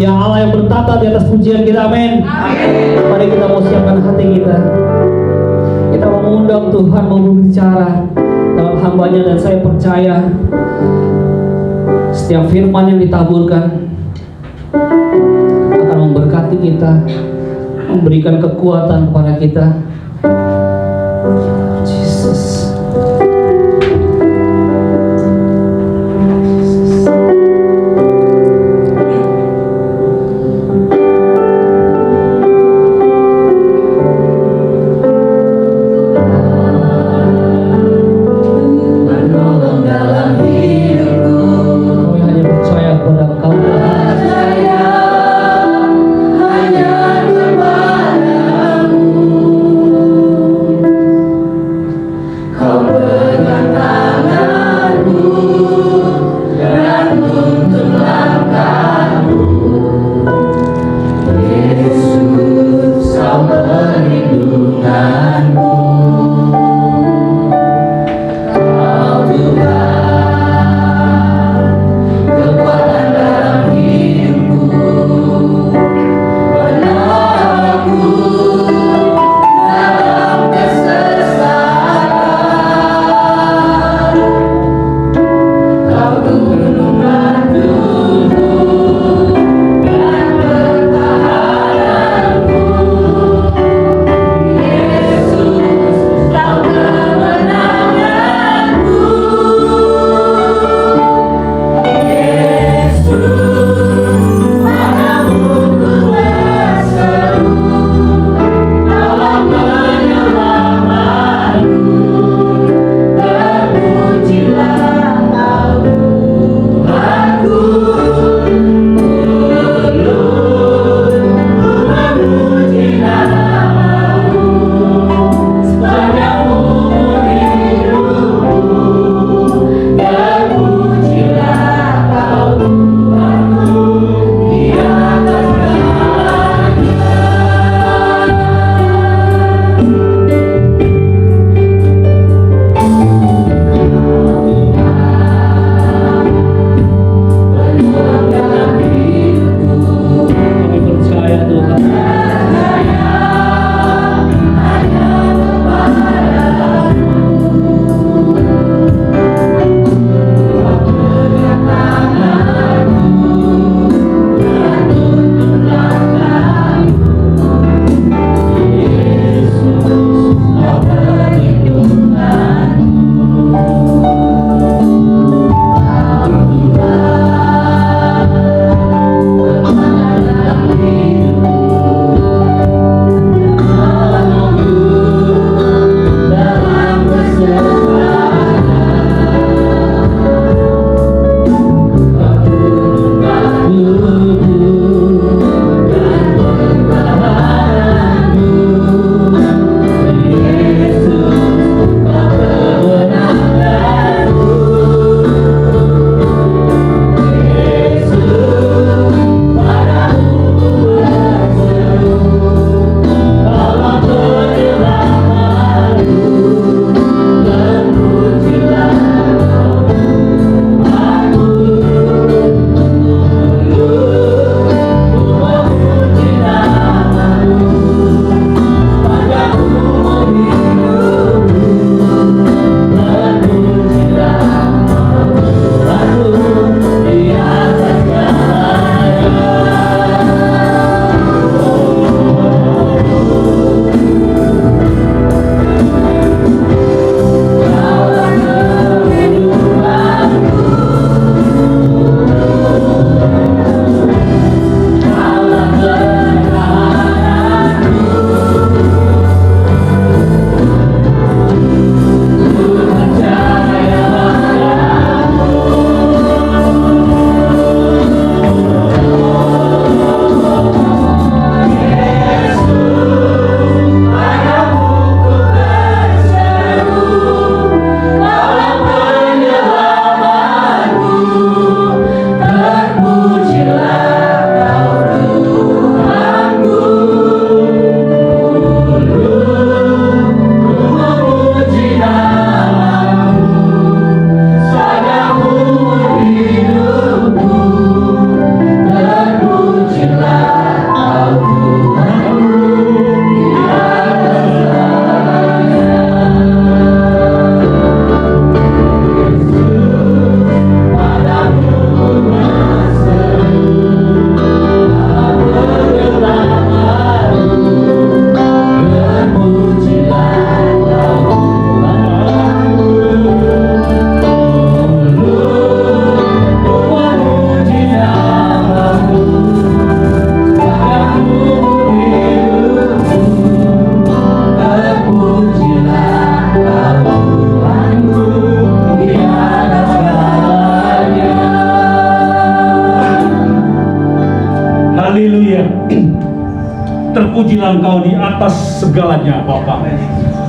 Ya Allah yang bertata di atas pujian kita, amin. Mari kita mau siapkan hati kita. Kita mau mengundang Tuhan mau berbicara dalam hambanya, dan saya percaya setiap firman yang ditaburkan akan memberkati kita, memberikan kekuatan kepada kita. Jesus. Hanya kepadamu terpujilah Engkau di atas segalanya Bapa.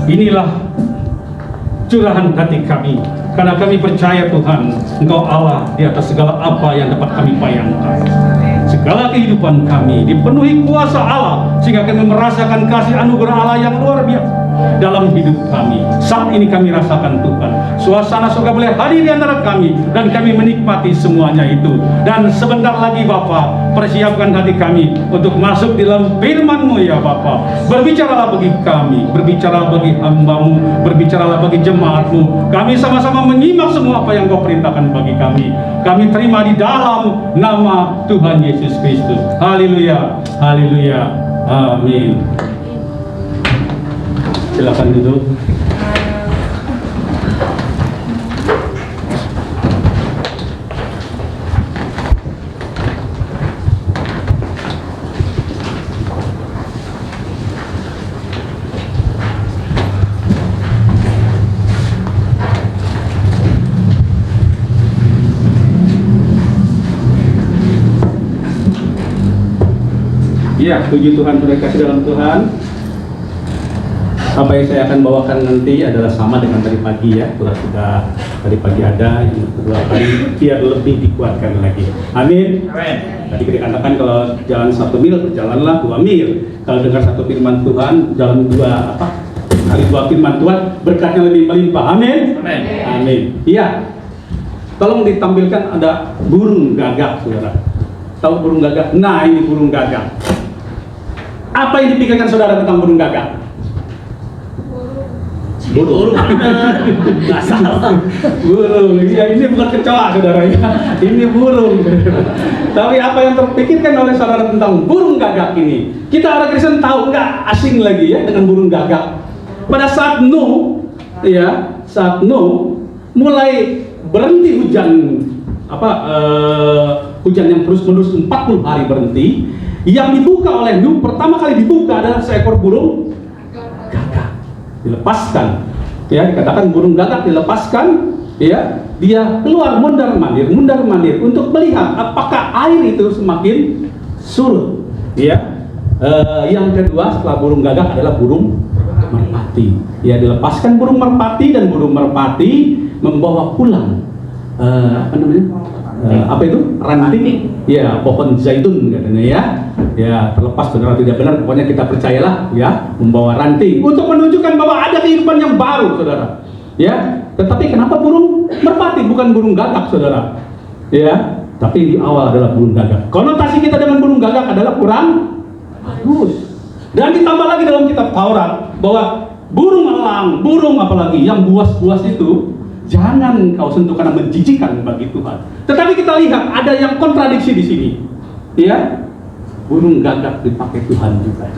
Inilah curahan hati kami, karena kami percaya Tuhan, Engkau Allah di atas segala apa yang dapat kami bayangkan. Segala kehidupan kami dipenuhi kuasa Allah, sehingga kami merasakan kasih anugerah Allah yang luar biasa dalam hidup kami. Saat ini kami rasakan Tuhan, suasana surga boleh hadir di antara kami, dan kami menikmati semuanya itu. Dan sebentar lagi Bapa, persiapkan hati kami untuk masuk di dalam firman-Mu ya Bapa. Berbicaralah bagi kami, berbicaralah bagi hamba-Mu, berbicaralah bagi jemaat-Mu. Kami sama-sama menyimak semua apa yang Kau perintahkan bagi kami. Kami terima di dalam nama Tuhan Yesus Kristus. Haleluya, haleluya, amin. Silakan duduk. Ya, puji Tuhan, terima kasih dalam Tuhan. Apa yang saya akan bawakan nanti adalah sama dengan tadi pagi ya. Sudah tadi pagi ada, yang kedua kali biar lebih dikuatkan lagi. Amin. Amin. Tadi dikatakan kalau jalan 1 mil, berjalanlah 2 mil. Kalau dengar satu firman Tuhan, jalan kali 2 firman Tuhan, berkatnya lebih melimpah. Amin. Amin. Amin. Iya. Tolong ditampilkan ada burung gagak, saudara. Tahu burung gagak? Nah, ini burung gagak. Apa yang dipikirkan saudara tentang burung gagak? Burung. Nggak salah. Burung. Ya, ini bukan kecoa saudara ya. Ini burung. Tapi apa yang terpikirkan oleh saudara tentang burung gagak ini? Kita orang Kristen tahu, nggak asing lagi ya dengan burung gagak. Pada saat Nuh mulai berhenti hujan hujan yang terus-menerus 40 hari berhenti. Yang dibuka oleh Nuh, pertama kali dibuka adalah seekor burung gagak. Dilepaskan. Ya, dikatakan burung gagak dilepaskan, ya. Dia keluar mundar-mandir untuk melihat apakah air itu semakin surut. Ya. Yang kedua setelah burung gagak adalah burung merpati. Ya, dilepaskan burung merpati, dan burung merpati membawa pulang ranting, ya, pohon zaitun katanya ya. Ya, terlepas benar atau tidak benar, pokoknya kita percayalah ya, membawa ranting untuk menunjukkan bahwa ada kehidupan yang baru, saudara. Ya, tetapi kenapa burung merpati bukan burung gagak, saudara? Ya, tapi di awal adalah burung gagak. Konotasi kita dengan burung gagak adalah kurang bagus. Dan ditambah lagi dalam kitab Taurat bahwa burung elang, burung apalagi yang buas-buas itu jangan kau sentuh karena menjijikan bagi Tuhan. Tetapi kita lihat ada yang kontradiksi di sini. Ya, burung gagak dipakai Tuhan juga.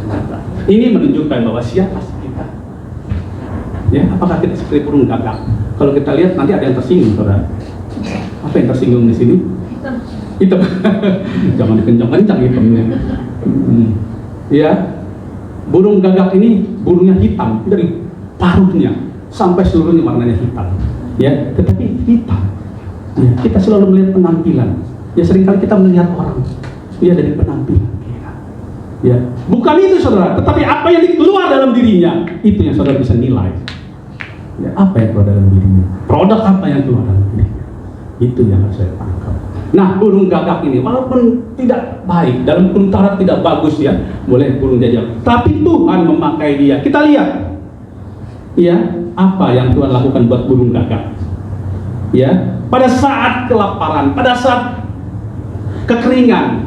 Ini menunjukkan bahwa siapa kita. Ya, apakah kita seperti burung gagak? Kalau kita lihat nanti ada yang tersinggung, saudara. Apa yang tersinggung di sini? Hitam. Jangan dikencang-kencang hitamnya. Ya, burung gagak ini burungnya hitam dari paruhnya sampai seluruhnya warnanya hitam. Ya, tetapi hitam. Ya, kita selalu melihat penampilan. Ya, seringkali kita melihat orang ya dari penampilan. Ya, bukan itu saudara, tetapi apa yang keluar dalam dirinya itu yang saudara bisa nilai. Ya, apa yang keluar dalam dirinya? Produk apa yang keluar dalam dirinya? Itu yang harus saya tangkap. Nah, burung gagak ini walaupun tidak baik, dalam Taurat tidak bagus ya, boleh burung jajak. Tapi Tuhan memakai dia. Kita lihat, ya, apa yang Tuhan lakukan buat burung gagak. Ya, pada saat kelaparan, pada saat kekeringan,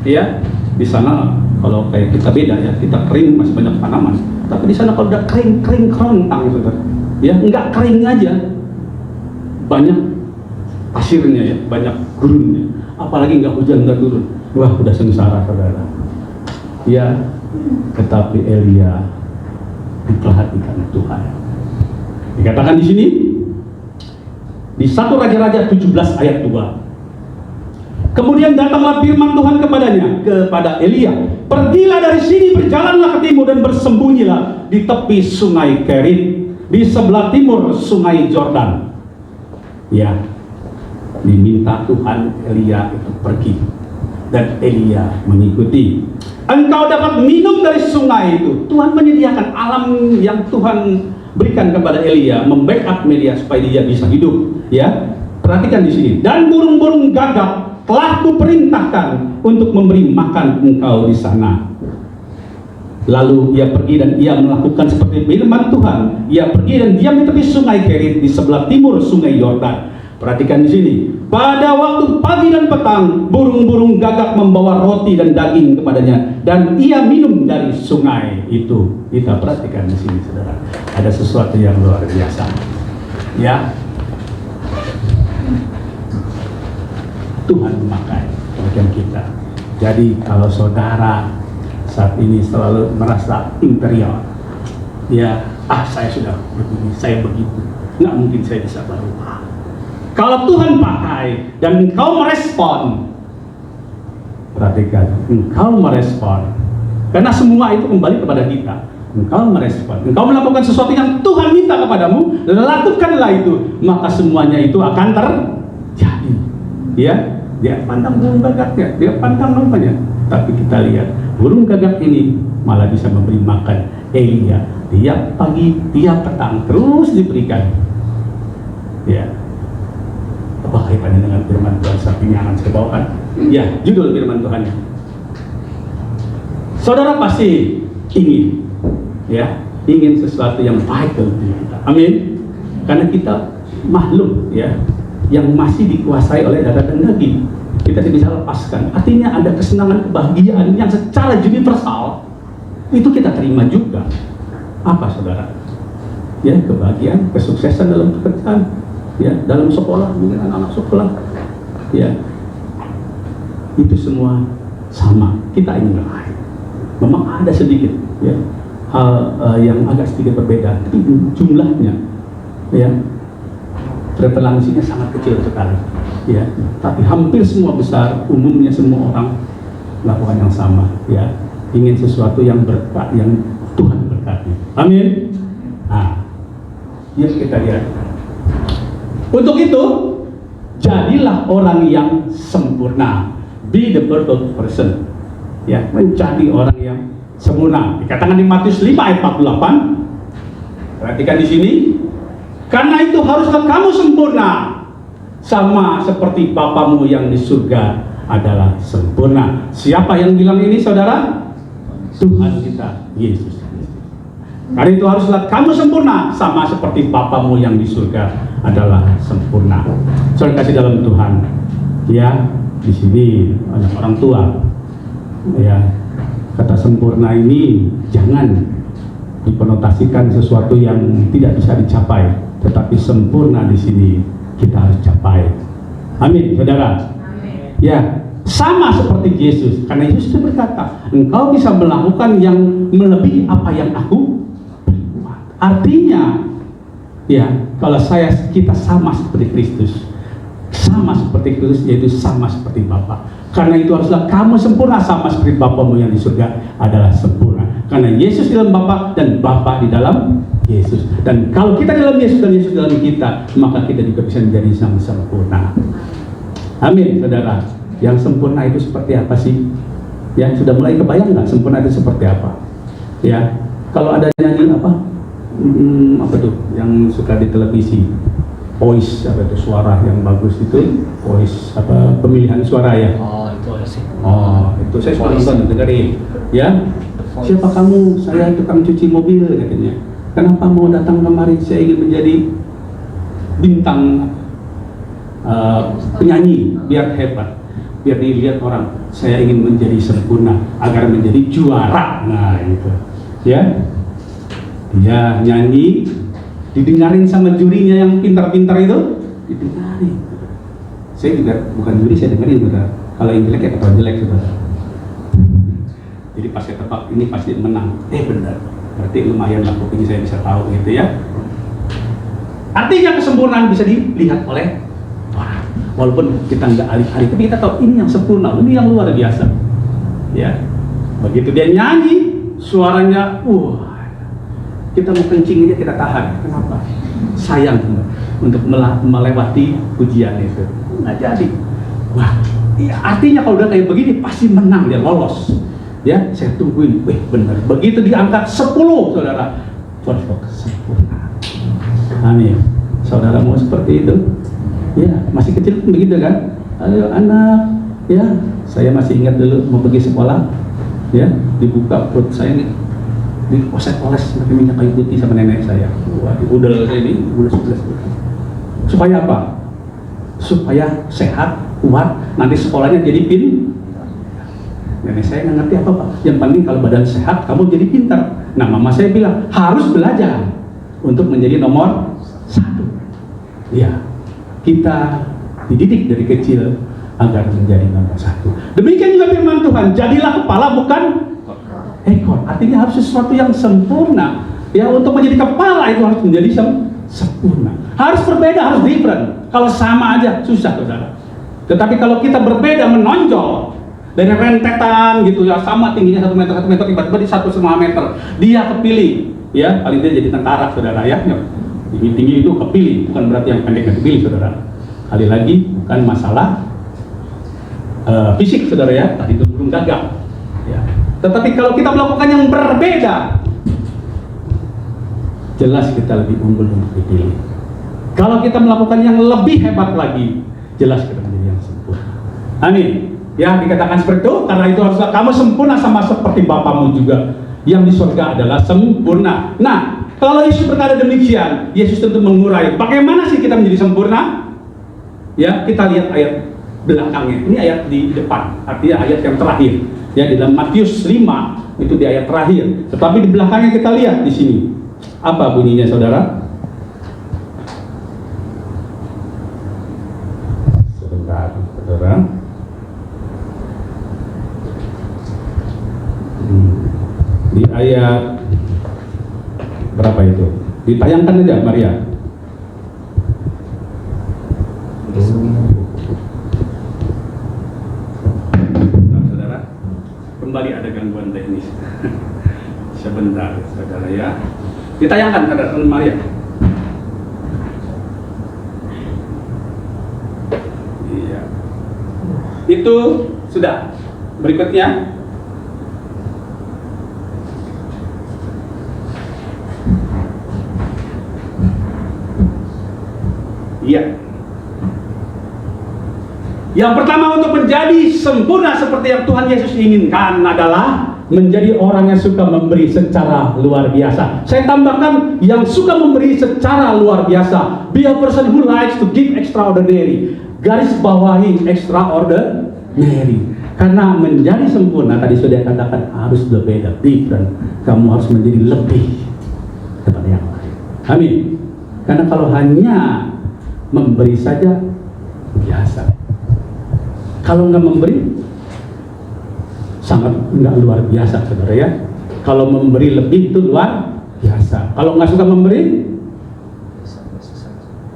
ya, di sana kalau kayak kita beda ya, kita kering masih banyak tanaman. Tapi di sana kalau udah kering kerontang, saudara. Ya, enggak kering aja, banyak pasirnya ya, banyak gurunnya. Apalagi enggak hujan enggak turun, wah udah sengsara saudara. Ya, tetapi Elia diperhatikan Tuhan. Dikatakan di sini di 1 Raja-Raja 17 ayat 2. Kemudian datanglah firman Tuhan kepada Elia, pergilah dari sini, berjalanlah ke timur dan bersembunyilah di tepi sungai Kerit, di sebelah timur sungai Jordan. Ya, diminta Tuhan Elia itu pergi dan Elia mengikuti. Engkau dapat minum dari sungai itu. Tuhan menyediakan alam yang Tuhan berikan kepada Elia, membackup Elia supaya dia bisa hidup. Ya, perhatikan di sini. Dan burung-burung gagak telah kuperintahkan untuk memberi makan engkau di sana. Lalu ia pergi dan ia melakukan seperti firman Tuhan. Ia pergi dan diam di tepi sungai Kerit di sebelah timur sungai Yordan. Perhatikan di sini. Pada waktu pagi dan petang, burung-burung gagak membawa roti dan daging kepadanya, dan ia minum dari sungai itu. Kita perhatikan di sini, saudara. Ada sesuatu yang luar biasa. Ya, Tuhan memakai bagian kita. Jadi kalau saudara saat ini selalu merasa inferior, ya, saya sudah begini, saya begitu, nggak mungkin saya bisa berubah. Kalau Tuhan pakai dan engkau merespon, perhatikan, engkau merespon, karena semua itu kembali kepada kita. Engkau merespon, engkau melakukan sesuatu yang Tuhan minta kepadamu, lakukanlah itu, maka semuanya itu akan terjadi. Ya, dia pandang burung gagaknya, dia pandang namanya, tapi kita lihat burung gagak ini malah bisa memberi makan Elia tiap pagi, tiap petang, terus diberikan. Ya. Apa kaitannya dengan firman Tuhan saat ini akan saya bawakan? Ya, judul firman Tuhan. Saudara pasti ingin, ya, ingin sesuatu yang baik dalam diri kita. Amin. Karena kita makhluk, ya, yang masih dikuasai oleh darah dan daging. Kita tidak bisa lepaskan. Artinya ada kesenangan, kebahagiaan yang secara universal itu kita terima juga. Apa, saudara? Ya, kebahagiaan, kesuksesan dalam pekerjaan. Ya, dalam sekolah, mungkin anak-anak sekolah, ya, itu semua sama. Kita ingin meraih. Memang ada sedikit, ya, hal yang agak sedikit berbeda, tapi jumlahnya, ya, prevalensinya sangat kecil sekali, ya. Tapi hampir semua besar, umumnya semua orang melakukan yang sama, ya, ingin sesuatu yang berkat, yang Tuhan berkati. Amin. Nah, ya, kita lihat. Untuk itu, jadilah orang yang sempurna. Be the perfect person. Ya, menjadi orang yang sempurna. Dikatakan di Matius 5 ayat 48. Perhatikan di sini. Karena itu haruslah kamu sempurna, sama seperti Bapamu yang di surga adalah sempurna. Siapa yang bilang ini, saudara? Tuhan kita, Yesus. Karena itu haruslah kamu sempurna, sama seperti Bapamu yang di surga adalah sempurna. Saudara kasih dalam Tuhan, ya, di sini banyak orang tua, ya, kata sempurna ini jangan dikonotasikan sesuatu yang tidak bisa dicapai, tetapi sempurna di sini kita harus capai. Amin, saudara. Amin. Ya, sama seperti Yesus, karena Yesus berkata, engkau bisa melakukan yang melebihi apa yang aku. Artinya, ya, kalau kita sama seperti Kristus, sama seperti Kristus, yaitu sama seperti Bapa. Karena itu haruslah kamu sempurna, sama seperti Bapamu yang di surga adalah sempurna. Karena Yesus di dalam Bapa dan Bapa di dalam Yesus. Dan kalau kita dalam Yesus dan Yesus dalam kita, maka kita juga bisa menjadi yang sempurna. Amin, saudara. Yang sempurna itu seperti apa sih? Ya, sudah mulai kebayang nggak sempurna itu seperti apa? Ya, kalau ada nyanyi apa tuh yang suka di televisi, voice, apa itu, suara yang bagus itu, voice, apa, pemilihan suara, ya. Oh, itu ada sih. Oh, itu saya suka nonton, dengerin, ya. Siapa kamu? Saya tukang cuci mobil, katanya. Kenapa mau datang kemari? Saya ingin menjadi bintang penyanyi, biar hebat, biar dilihat orang. Saya ingin menjadi sempurna agar menjadi juara. Nah, itu, ya. Dia nyanyi, didengarin sama jurinya yang pintar-pintar itu, didengarin. Saya juga bukan juri, saya dengerin, saudara. Kalau yang jelek ya ketahuan jelek, saudara. Jadi pas saya tebak ini pasti menang. Benar. Berarti lumayan lah, pokoknya saya bisa tahu, gitu ya. Artinya kesempurnaan bisa dilihat oleh orang. Walaupun kita nggak alih-alih, tapi kita tahu ini yang sempurna, ini yang luar biasa. Ya, begitu dia nyanyi, suaranya, kita mau kencing aja kita tahan. Kenapa? Sayang untuk melewati pujian itu. Nggak jadi. Wah, Ya, artinya kalau udah kayak begini pasti menang, dia lolos. Ya, saya tungguin, benar. Begitu diangkat 10, saudara, perfect, sempurna. Amin. Saudara mau seperti itu? Ya, masih kecil pun begitu kan? Ayo anak, ya, saya masih ingat dulu mau pergi sekolah, ya, dibuka perut saya nih, dioles-oles pakai minyak kayu putih sama nenek saya. Wah, di udel saya ini, ules-ules. Supaya apa? Supaya sehat, kuat, nanti sekolahnya jadi nenek saya nggak ngerti apa-apa. Yang penting kalau badan sehat, kamu jadi pintar. Nah, mama saya bilang, harus belajar untuk menjadi nomor 1. Ya, kita dididik dari kecil agar menjadi nomor 1. Demikian juga firman Tuhan, jadilah kepala bukan ekor. Artinya harus sesuatu yang sempurna. Ya, untuk menjadi kepala itu harus menjadi sempurna. Harus berbeda, harus different. Kalau sama aja susah, saudara. Tetapi kalau kita berbeda, menonjol dari rentetan gitu ya, sama tingginya 1 meter tiba-tiba di 1,5 meter, dia kepilih. Ya, paling dia jadi tentara, saudara ya. Tinggi itu kepilih, bukan berarti yang pendek nggak dipilih, saudara. Kali lagi bukan masalah fisik, saudara ya. Tadi itu burung gagak. Ya. Tetapi kalau kita melakukan yang berbeda, jelas kita lebih unggul untuk dipilih. Kalau kita melakukan yang lebih hebat lagi, jelas kita menjadi yang sempurna. Amin. Ya, dikatakan seperti itu, karena itu haruslah kamu sempurna sama seperti Bapamu juga yang di surga adalah sempurna. Nah, kalau Yesus berkata demikian, Yesus tentu mengurai. Bagaimana sih kita menjadi sempurna? Ya, kita lihat ayat belakangnya. Ini ayat di depan, artinya ayat yang terakhir. Ya, di dalam Matius 5 itu di ayat terakhir. Tetapi di belakangnya kita lihat di sini. Apa bunyinya, saudara? Sebentar, saudara. Di ayat berapa itu? Ditayangkan aja, Maria. Nah, saudara, kembali ada gangguan teknis. Sebentar, saudara ya. Ditayangkan, saudara Maria. Iya. Itu sudah. Berikutnya. Iya. Yang pertama untuk menjadi sempurna seperti yang Tuhan Yesus inginkan adalah menjadi orang yang suka memberi secara luar biasa. Saya tambahkan yang suka memberi secara luar biasa. Be a person who likes to give extraordinary. Garis bawahi extraordinary. Karena menjadi sempurna tadi sudah katakan harus berbeda, different. Kamu harus menjadi lebih daripada yang lain. Amin. Karena kalau hanya memberi saja biasa. Kalau nggak memberi, sangat nggak luar biasa, saudara ya. Kalau memberi lebih itu luar biasa. Kalau nggak suka memberi,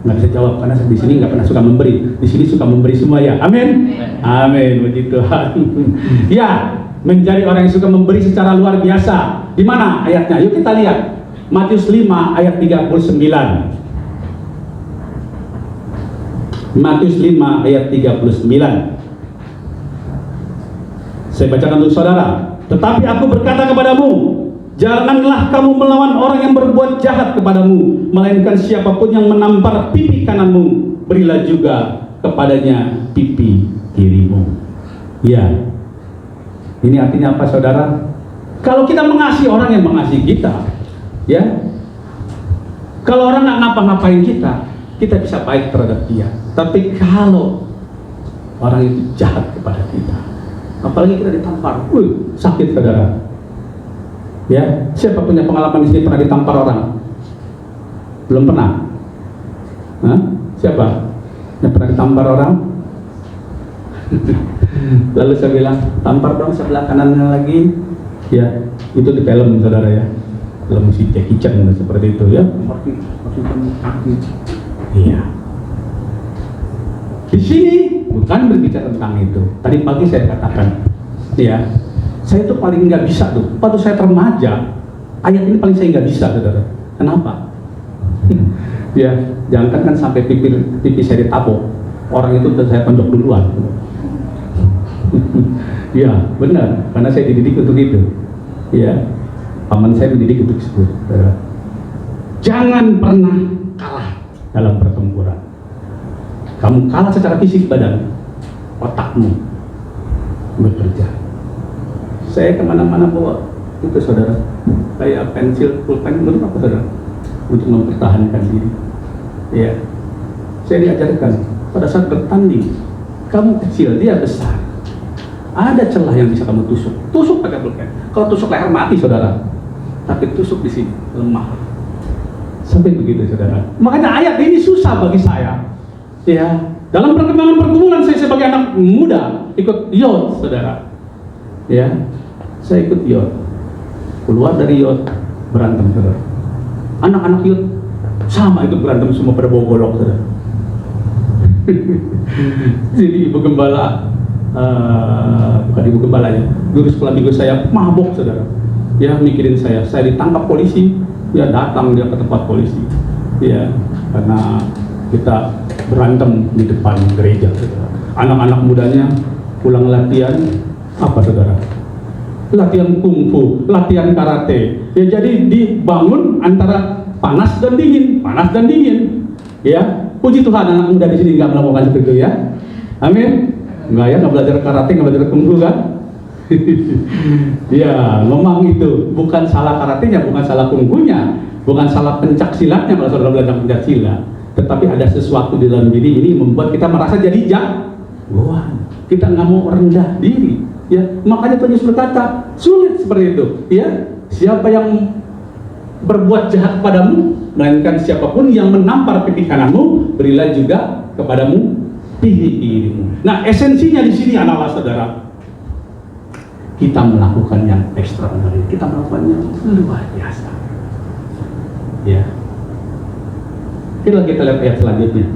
nggak bisa jawab karena di sini nggak pernah suka memberi. Di sini suka memberi semua ya. Amin. Amin. Puji Tuhan. Ya, menjadi orang yang suka memberi secara luar biasa. Di mana ayatnya? Yuk kita lihat. Matius 5 ayat 39. Matius 5 ayat 39. Saya bacakan untuk saudara. Tetapi aku berkata kepadamu, janganlah kamu melawan orang yang berbuat jahat kepadamu, melainkan siapapun yang menampar pipi kananmu, berilah juga kepadanya pipi kirimu. Ya. Ini artinya apa, saudara? Kalau kita mengasihi orang yang mengasihi kita, ya. Kalau orang nggak ngapa-ngapain kita bisa baik terhadap dia. Tapi kalau orang itu jahat kepada kita, apalagi kita ditampar, sakit, saudara. Ya, siapa punya pengalaman di sini pernah ditampar orang? Belum pernah? Hah? Siapa yang pernah ditampar orang? Lalu saya bilang, tampar dong sebelah kanannya lagi. Ya, itu di film, saudara ya. Film si Jackie Chan seperti itu ya. Iya. Di sini bukan berbicara tentang itu. Tadi pagi saya katakan, ya, saya tuh paling nggak bisa tuh. Waktu saya remaja, ayat ini paling saya nggak bisa, saudara. Kenapa? Ya, jangan kan sampai pipi saya ditabok. Orang itu udah saya tonjok duluan. Ya, benar. Karena saya dididik untuk itu. Ya, paman saya mendidik untuk itu. Jangan pernah kalah dalam pertempuran. Kamu kalah secara fisik badan, otakmu bekerja. Saya kemana-mana bawa itu saudara, kayak pensil pulpen, untuk apa saudara? Untuk mempertahankan diri. Ya, saya diajarkan pada saat bertanding, kamu kecil, dia besar. Ada celah yang bisa kamu tusuk pakai pulpen. Kalau tusuk leher mati saudara, tapi tusuk di sini lemah. Sampai begitu saudara. Makanya ayat ini susah bagi saya. Ya, dalam perkembangan pergumulan saya sebagai anak muda ikut YOT saudara. Ya, saya ikut YOT. Keluar dari YOT berantem saudara. Anak-anak YOT sama ikut berantem semua pada bawa golok saudara. Jadi ibu gembala, bukan ibu gembalanya, guru sekolah minggu saya mabok saudara. Ya, mikirin saya ditangkap polisi, ya datang dia ke tempat polisi. Ya, karena kita berantem di depan gereja saudara. Anak-anak mudanya pulang latihan apa saudara? Latihan kungfu, latihan karate. Ya, jadi dibangun antara panas dan dingin. Ya, puji Tuhan anak muda di sini nggak melakukan seperti itu ya. Amin. Nggak belajar karate, nggak belajar kungfu kan? Ya, memang itu bukan salah karatenya, bukan salah kungfunya, bukan salah pencak silatnya kalau saudara belajar pencak silat. Tetapi ada sesuatu di dalam diri ini membuat kita merasa jadi jagoan. Kita nggak mau rendah diri. Ya, makanya Tuhan Yesus berkata, sulit seperti itu. Ya, siapa yang berbuat jahat kepadamu, melainkan siapapun yang menampar pipi kananmu, berilah juga kepadamu pipi kirimu. Nah, esensinya di sini adalah saudara, kita melakukan yang ekstraordinari, kita melakukan yang luar biasa. Ya. Kita lihat ayat selanjutnya.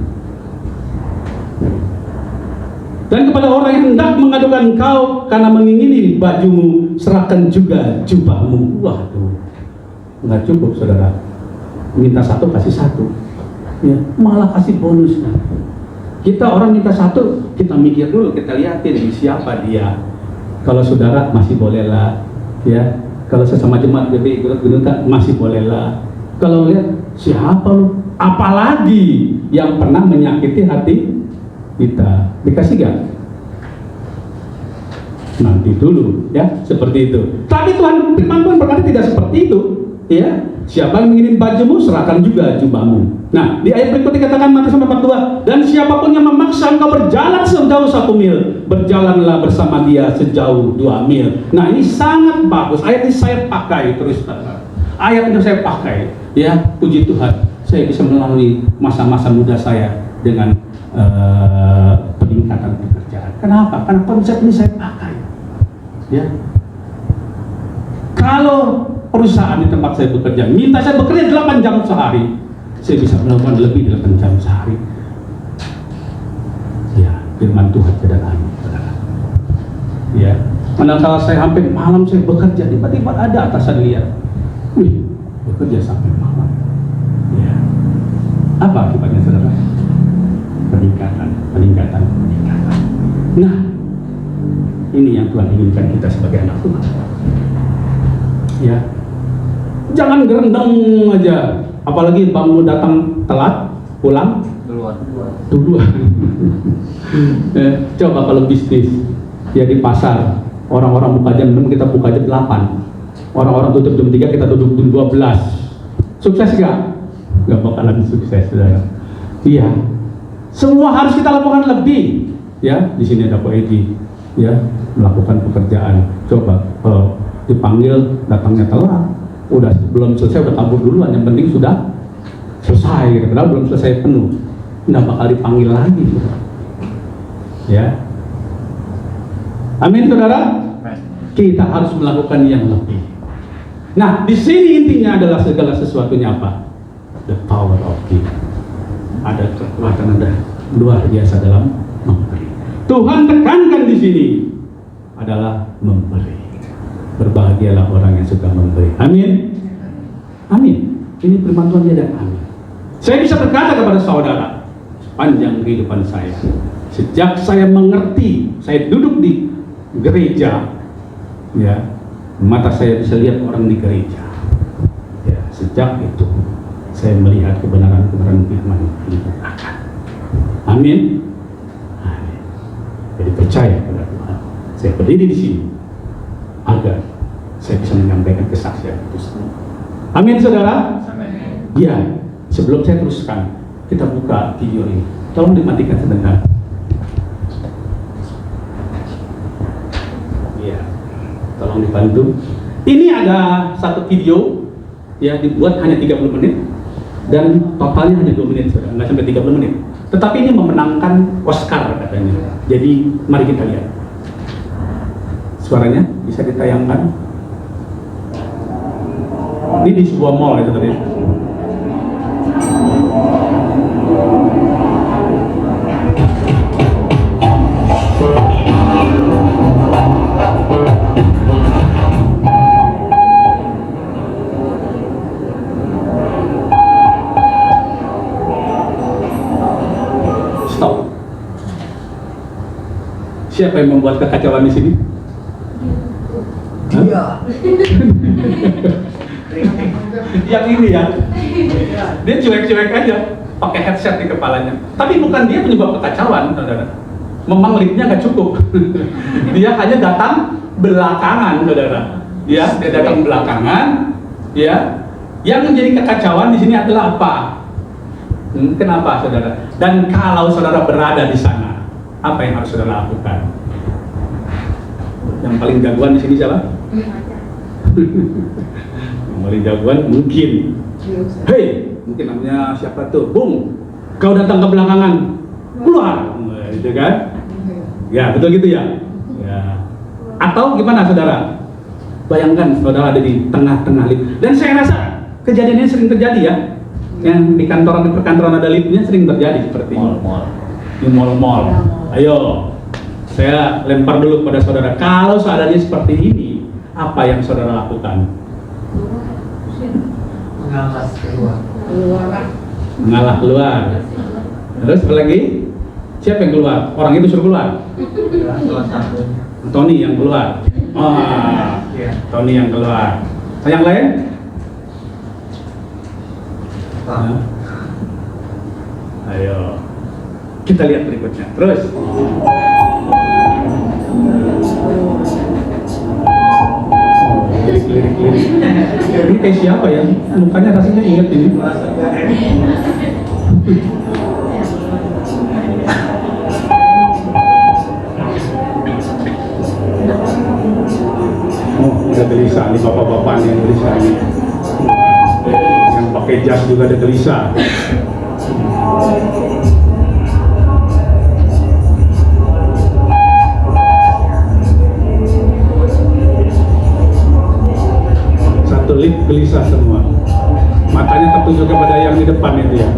Dan kepada orang yang hendak mengadukan engkau karena mengingini bajumu, serahkan juga jubahmu. Waduh, nggak cukup saudara. Minta satu kasih satu, ya, malah kasih bonus. Kita orang minta satu, kita mikir dulu, kita lihatin siapa dia. Kalau saudara masih bolehlah, ya. Kalau sesama jemaat GBI Genuta masih bolehlah. Kalau lihat siapa lu? Apalagi yang pernah menyakiti hati kita, dikasih gak? Nanti dulu, ya, seperti itu. Tapi Tuhan berkata tidak seperti itu, ya. Siapa yang mengirim bajumu, serahkan juga jubahmu. Nah, di ayat berikutnya dikatakan Matius 42, dan siapapun yang memaksa engkau berjalan sejauh 1 mil, berjalanlah bersama dia sejauh 2 mil. Nah, ini sangat bagus. Ayat ini saya pakai terus. Ayat ini saya pakai, ya, puji Tuhan. Saya bisa melalui masa-masa muda saya dengan peningkatan pekerjaan. Kenapa? Karena konsep ini saya pakai. Ya. Kalau perusahaan di tempat saya bekerja minta saya bekerja 8 jam sehari, saya bisa melakukan lebih 8 jam sehari. Ya, firman Tuhan dan amin. Ya, manakala saya hampir malam saya bekerja, tiba-tiba ada atasan lihat, wih, bekerja sampai malam. Ya. Apa akibatnya saudara? Peningkatan. Nah, ini yang Tuhan inginkan kita sebagai anak Tuhan. Ya, jangan gerendeng aja. Apalagi bangun datang telat, pulang duluan. Coba kalau bisnis, ya di pasar, orang-orang buka jam 6, kita buka jam 8. Orang-orang tutup jam 3, kita tutup jam 12. Sukses gak? Gak bakalan sukses, saudara. Iya, semua harus kita lakukan lebih. Ya, di sini ada Pak Edi, ya, melakukan pekerjaan. Coba kalau dipanggil datangnya telat, udah belum selesai, udah kabur duluan. Yang penting sudah selesai, gitu. Padahal belum selesai penuh, nggak bakal dipanggil lagi. Ya, amin, saudara. Kita harus melakukan yang lebih. Nah, di sini intinya adalah segala sesuatunya apa? The power of giving. Ada kekuatan Anda luar biasa dalam memberi. Tuhan tekankan di sini adalah memberi. Berbahagialah orang yang suka memberi. Amin. Amin. Ini firman Tuhan dan amin. Saya bisa berkata kepada saudara, sepanjang kehidupan saya, sejak saya mengerti, saya duduk di gereja, ya, mata saya bisa lihat orang di gereja. Ya, sejak itu saya melihat kebenaran-kebenaran firman dinyatakan. Amin. Amin. Jadi percaya kepada Tuhan. Saya berdiri di sini agar saya bisa menyampaikan kesaksian itu semua. Amin, saudara. Amin. Ya, sebelum saya teruskan, kita buka video ini. Tolong dimatikan sebentar. Ya, tolong dibantu. Ini ada satu video, ya, dibuat hanya 30 menit dan totalnya hanya 2 menit, saudara. Nggak sampai 30 menit. Tetapi ini memenangkan Oscar katanya. Jadi mari kita lihat. Suaranya bisa ditayangkan. Ini di sebuah mall itu tadi. Stop. Siapa yang membuat kekacauan di sini? Dia. Yang ini ya, dia cuek-cuek aja, pakai headset di kepalanya. Tapi bukan dia penyebab kekacauan, saudara. Memang liftnya nggak cukup. Dia hanya datang belakangan, saudara. Ya, dia datang belakangan. Ya, yang menjadi kekacauan di sini adalah apa? Kenapa, saudara? Dan kalau saudara berada di sana, apa yang harus saudara lakukan? Yang paling jagoan di sini siapa? Yang paling jagoan mungkin, hei, mungkin namanya siapa tuh, Bung, kau datang ke belakangan, keluar, gitu kan? Ya, betul gitu ya. Ya. Atau gimana, saudara? Bayangkan saudara ada di tengah-tengah lift, dan saya rasa kejadiannya sering terjadi ya. Yang di kantoran, di perkantoran ada liftnya sering terjadi seperti ini. Di mall-mall. Ayo, saya lempar dulu pada saudara. Kalau seadanya seperti ini, apa yang saudara lakukan? Mengalas keluar. Mengalah keluar. Terus apa lagi? Siapa yang keluar? Orang itu suruh keluar. Ya, salah satu. Tony yang keluar. Oh, Ya. Tony yang keluar. Yang lain? Pak. Ayo, kita lihat berikutnya. Terus. Lirik-lirik. Ini kayak siapa ya? Mukanya rasanya inget ini. Merasa gak enak. Oh, udah gelisah nih bapak-bapak yang gelisah ini. Yang pakai jas juga ada gelisah. Satu lift gelisah semua. Matanya tertuju kepada yang di depan itu ya.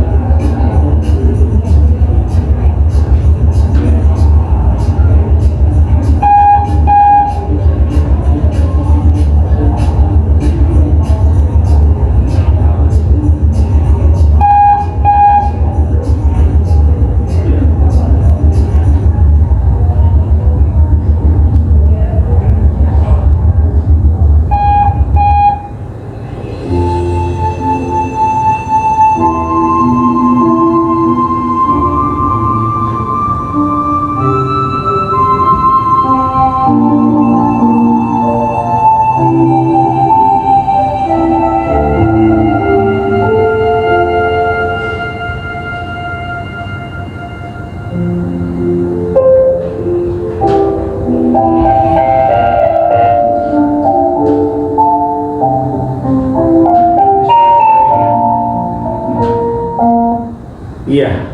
Iya,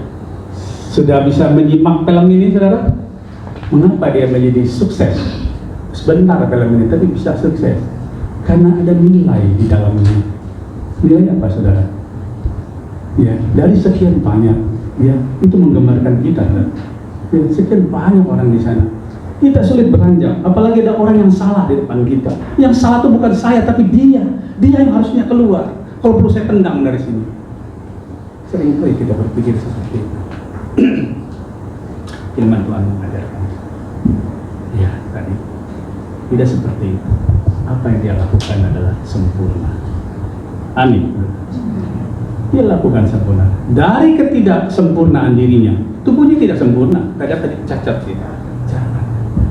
sudah bisa menyimak film ini, saudara? Mengapa dia menjadi sukses? Sebentar film ini, tapi bisa sukses karena ada nilai di dalamnya. Nilai apa, saudara? Ya, dari sekian banyak, ya, itu menggambarkan kita, saudara. Ya, sekian banyak orang di sana. Kita sulit beranjak, apalagi ada orang yang salah di depan kita. Yang salah itu bukan saya, tapi dia yang harusnya keluar. Kalau perlu saya tendang dari sini. Seringkali kita berpikir seperti itu. Firman Tuhan mengajarkan. Ya, tadi tadi. Tidak seperti itu. Apa yang dia lakukan adalah sempurna. Amin. Dia lakukan sempurna. Dari ketidaksempurnaan dirinya, tubuhnya tidak sempurna. Ada tadi cacat kita.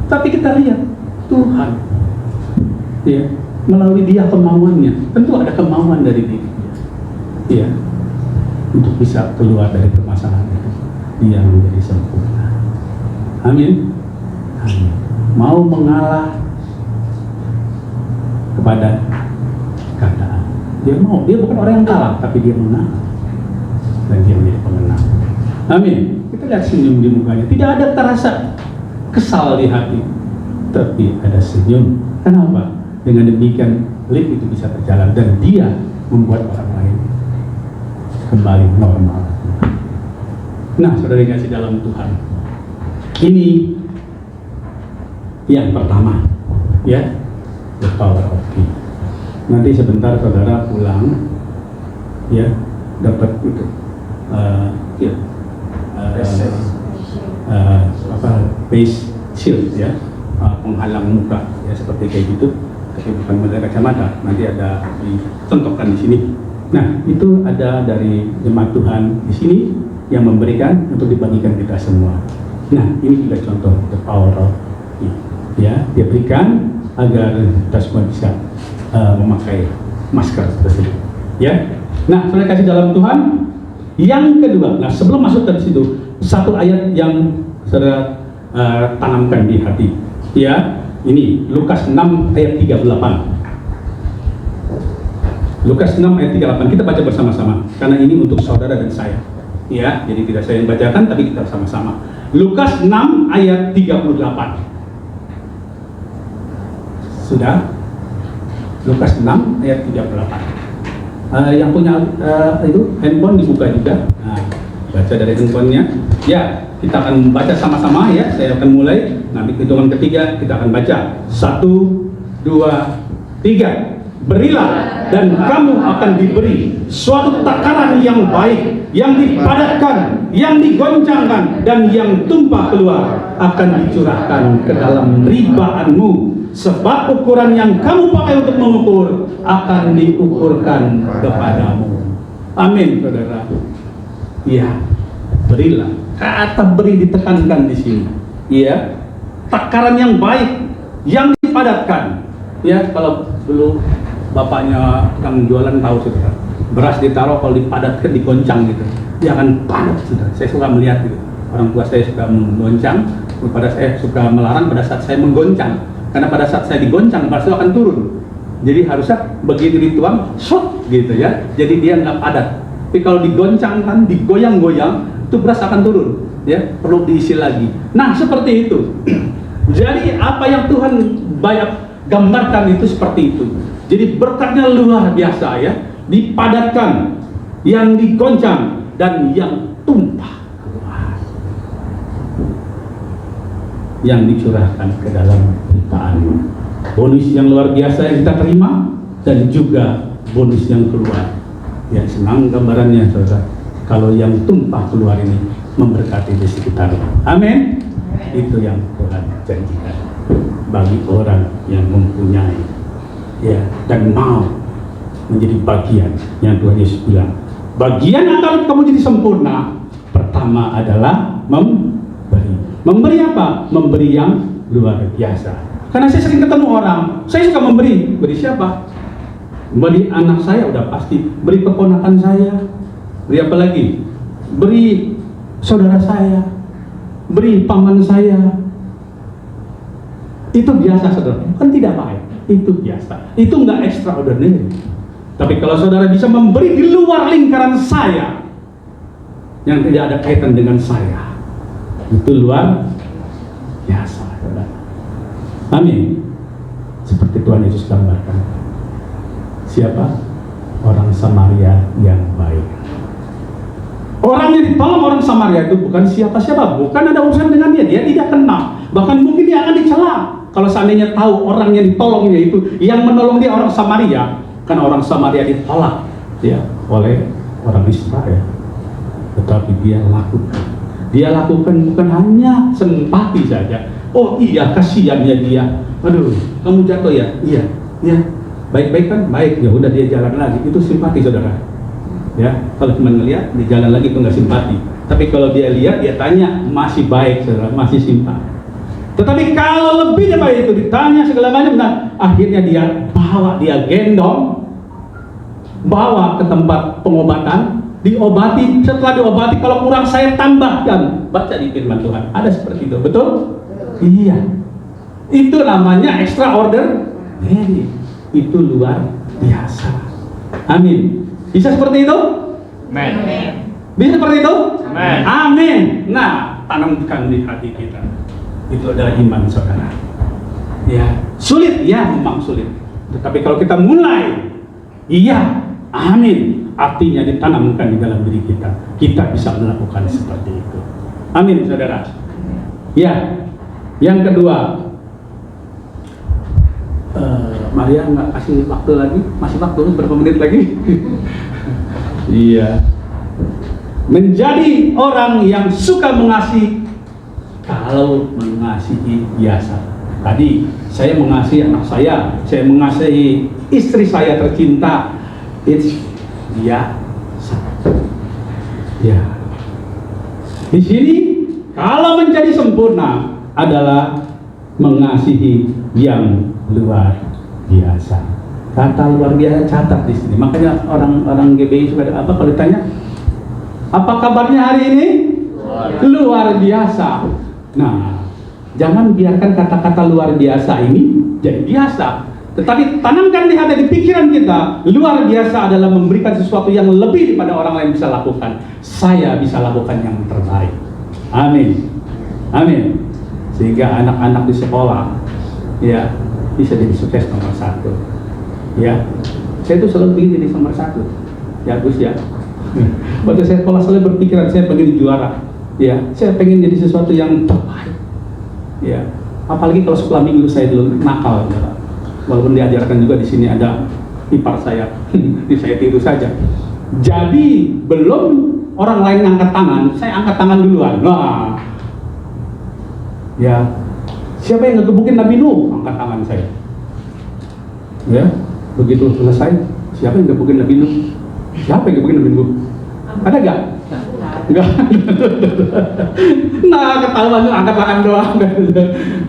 Tapi kita lihat Tuhan, ya, melalui dia kemauannya. Tentu ada kemauan dari diri dia, ya, untuk bisa keluar dari permasalahan itu. Dia menjadi sempurna. Amin. Amin. Mau mengalah kepada keadaan. Dia mau, dia bukan orang yang kalah, tapi dia menang dan dia menjadi pemenang. Amin. Kita lihat senyum di mukanya, tidak ada terasa kesal di hati, tapi ada senyum. Kenapa? Dengan demikian lift itu bisa berjalan dan dia membuat orang lain kembali normal. Nah, saudara yang kasih dalam Tuhan, ini yang pertama, ya, the power of peace. Nanti sebentar saudara pulang, ya, dapat itu, ya, face shield, ya, penghalang muka, ya, seperti kayak gitu. Tapi bukan model kacamata, nanti ada dicontohkan di sini. Nah, itu ada dari jemaat Tuhan di sini yang memberikan untuk dibagikan kita semua. Nah, ini juga contoh the power of peace, ya, dia berikan agar kita semua bisa memakai masker tersebut, ya. Nah, saudara kasih dalam Tuhan, yang kedua, nah sebelum masuk ke situ, satu ayat yang saudara tanamkan di hati, ya, ini Lukas 6 ayat 38. Lukas 6 ayat 38, kita baca bersama-sama karena ini untuk saudara dan saya, ya. Jadi tidak saya yang bacakan, tapi kita sama-sama. Lukas 6 ayat 38. Sudah? Lukas 6 ayat 38. Yang punya itu handphone dibuka juga. Nah, baca dari handphonenya. Ya, kita akan baca sama-sama, ya. Saya akan mulai. Nanti hitungan ketiga kita akan baca. 1, 2, 3. Berilah dan kamu akan diberi suatu takaran yang baik, yang dipadatkan, yang digoncangkan, dan yang tumpah keluar akan dicurahkan ke dalam ribaanmu. Sebab ukuran yang kamu pakai untuk mengukur akan diukurkan kepadamu. Amin, saudara. Ya, berilah. Kata beri ditekankan di sini. Ya, takaran yang baik, yang dipadatkan. Ya, kalau dulu bapaknya yang jualan tahu, saudara, beras ditaruh kalau dipadatkan, digoncang gitu, dia akan padat, saudara. Saya suka melihat gitu. Orang tua saya suka menggoncang, pada saya suka melarang pada saat saya menggoncang. Karena pada saat saya digoncang, beras itu akan turun. Jadi harusnya begitu dituang, shot gitu, ya. Jadi dia nggak padat. Tapi kalau digoncangkan, digoyang-goyang, itu beras akan turun, ya. Perlu diisi lagi. Nah, seperti itu. Jadi apa yang Tuhan banyak gambarkan itu seperti itu. Jadi berkatnya luar biasa, ya. Dipadatkan, yang digoncang, dan yang tumpah keluar, yang dicurahkan ke dalam ribaanmu. Bonus yang luar biasa yang kita terima, dan juga bonus yang keluar. Ya, senang gambarannya, saudara. Kalau yang tumpah keluar ini memberkati di sekitar. Amin. Itu yang Tuhan janjikan bagi orang yang mempunyai, ya, dan mau menjadi bagian yang Tuhan Yesus bilang. Bagian agar kamu jadi sempurna, pertama adalah memberi. Memberi apa? Memberi yang luar biasa. Karena saya sering ketemu orang, saya suka memberi. Beri siapa? Beri anak saya udah pasti. Beri keponakan saya. Beri apa lagi? Beri saudara saya. Beri paman saya. Itu biasa, saudara. Bukan tidak baik. Itu biasa. Itu nggak extraordinary. Tapi kalau saudara bisa memberi di luar lingkaran saya, yang tidak ada kaitan dengan saya, itu luar biasa, saudara. Amin. Seperti Tuhan Yesus gambarkan. Siapa? Orang Samaria yang baik. Orang yang ditolong orang Samaria itu bukan siapa-siapa, bukan ada urusan dengan dia, dia tidak kenal. Bahkan mungkin dia akan dicela kalau seandainya tahu orang yang ditolongnya itu, yang menolong dia orang Samaria. Karena orang Samaria ditolak, ya, oleh orang Israel. Tetapi dia lakukan bukan hanya simpati saja. saja. Oh iya, kasihan ya dia. Aduh, kamu jatuh ya? Iya, iya. Baik-baik kan? Baik. Ya udah dia jalan lagi. Itu simpati, saudara. Ya, kalau cuma ngelihat dia jalan lagi itu nggak simpati. Tapi kalau dia lihat, dia tanya, masih baik, saudara, masih simpati. Tetapi kalau lebih daripada itu ditanya segala macam, nah akhirnya dia bawa, dia gendong, bawa ke tempat pengobatan, diobati. Setelah diobati, kalau kurang saya tambahkan. Baca di firman Tuhan, ada seperti itu, betul? Iya. Itu namanya extraordinary. Itu luar biasa. Amin. Bisa seperti itu? Amen. Bisa seperti itu? Amen. Amin. Nah, tanamkan di hati kita. Itu adalah iman, saudara. Ya, sulit, ya memang sulit. Tetapi kalau kita mulai, iya, amin. Artinya ditanamkan di dalam diri kita. Kita bisa melakukan seperti itu. Amin, saudara. Ya, yang kedua, Maria nggak kasih waktu lagi, masih waktu berapa menit lagi? Iya. Menjadi orang yang suka mengasihi. Kalau mengasihi biasa. Tadi saya mengasihi anak saya mengasihi istri saya tercinta. It's biasa. Ya. Di sini kalau menjadi sempurna adalah mengasihi yang luar biasa. Kata luar biasa catat di sini. Makanya orang GBI suka ada apa kalau ditanya, apa kabarnya hari ini? Luar biasa. Nah, jangan biarkan kata-kata luar biasa ini jadi biasa. Tetapi tanamkan di hati, di pikiran kita, luar biasa adalah memberikan sesuatu yang lebih daripada orang lain bisa lakukan. Saya bisa lakukan yang terbaik. Amin. Amin. Sehingga anak-anak di sekolah, ya, bisa jadi sukses nomor 1. Ya, saya itu selalu ingin jadi nomor 1. Ya, Gus ya. Waktu saya sekolah selalu berpikiran saya pengen juara. Ya, saya pengen jadi sesuatu yang terbaik. Ya, apalagi kalau sekolah minggu saya dulu nakal, ya. Walaupun diajarkan juga di sini ada ipar saya, saya tiru saja. Jadi belum orang lain angkat tangan, saya angkat tangan duluan. Nah, ya, siapa yang ngegebukin Nabi Nuh? Angkat tangan saya. Ya, begitu selesai, siapa yang ngegebukin Nabi Nuh? Siapa yang ngegebukin Nabi Nuh? Ada gak? Enggak. Nah, ketahuan angkat tangan doang.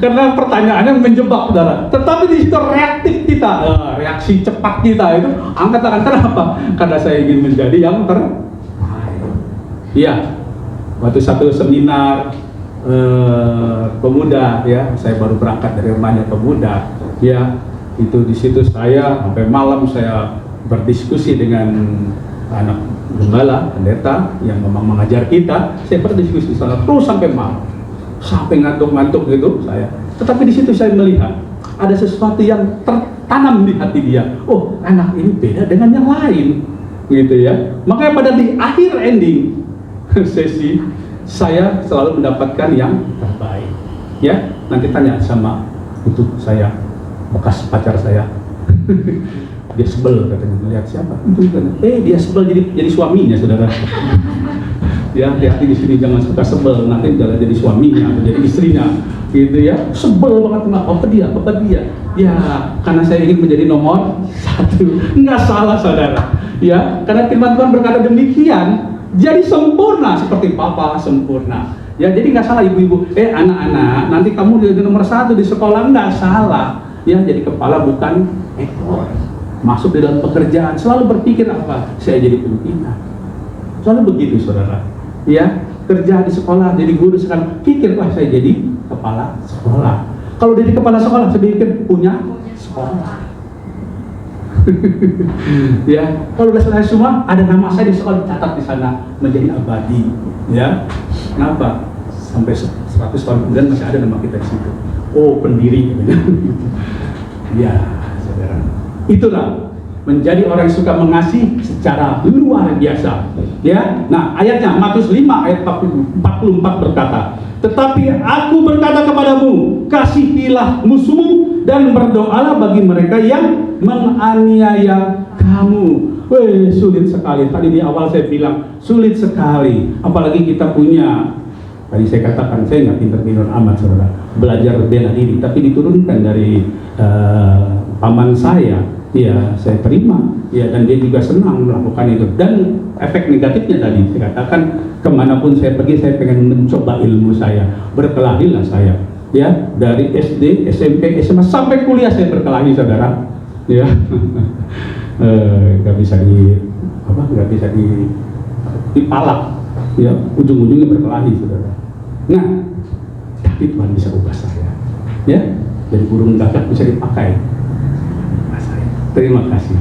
Karena pertanyaannya menjebak, saudara. Tetapi di situ reaktif kita, reaksi cepat kita itu angkat tangan. Kenapa? Karena saya ingin menjadi yang terbaik. Iya. Waktu satu seminar pemuda, ya, saya baru berangkat dari rumahnya pemuda, ya, itu di situ saya sampai malam saya berdiskusi dengan anak gembala, pendeta yang memang mengajar kita. Saya berdiskusi sana terus sampai malam, sampai ngantuk-ngantuk gitu saya. Tetapi di situ saya melihat ada sesuatu yang tertanam di hati dia. Oh, anak ini beda dengan yang lain, gitu ya. Makanya pada di akhir ending sesi saya selalu mendapatkan yang terbaik. Ya, nanti tanya sama itu saya bekas pacar saya. Dia sebel katanya melihat siapa itu kan. Dia sebel jadi suaminya, saudara. Ya, hati di sini jangan suka sebel, nanti jangan jadi suaminya atau jadi istrinya, gitu ya. Sebel banget, apa dia? Ya, karena saya ingin menjadi nomor 1. Nggak salah, saudara. Ya, karena firman Tuhan berkata demikian. Jadi sempurna seperti Papa sempurna. Ya, jadi nggak salah ibu-ibu. Anak-anak, nanti kamu jadi nomor 1 di sekolah, nggak salah. Ya, jadi kepala bukan ekor. Masuk di dalam pekerjaan selalu berpikir apa? Saya jadi pimpinan. Selalu begitu, saudara. Ya, kerja di sekolah jadi guru sekarang pikirlah saya jadi kepala sekolah. Kalau jadi kepala sekolah saya pikir punya sekolah. Ya, kalau udah selesai semua ada nama saya di sekolah, dicatat di sana menjadi abadi. Ya, kenapa? Sampai 100 tahun kemudian masih ada nama kita di situ. Oh, pendiri. Ya, saudara. Itulah menjadi orang yang suka mengasihi secara luar biasa. Ya, nah ayatnya Matius 5 ayat 44 berkata, tetapi aku berkata kepadamu, kasihilah musuhmu dan berdoalah bagi mereka yang menganiaya kamu. Sulit sekali. Tadi di awal saya bilang sulit sekali. Apalagi kita punya Tadi saya katakan saya nggak pintar-pintar amat saudara belajar bela diri, tapi diturunkan dari paman saya, ya saya terima, ya dan dia juga senang melakukan itu. Dan efek negatifnya tadi saya katakan kemanapun saya pergi saya pengen mencoba ilmu saya, berkelahilah saya, ya dari SD, SMP, SMA sampai kuliah saya berkelahi saudara, ya nggak bisa dipalak, ya ujung-ujungnya berkelahi saudara. Nah, tapi Tuhan bisa ubah saya, ya dari burung gagak bisa dipakai. Ubah saya. Terima kasih.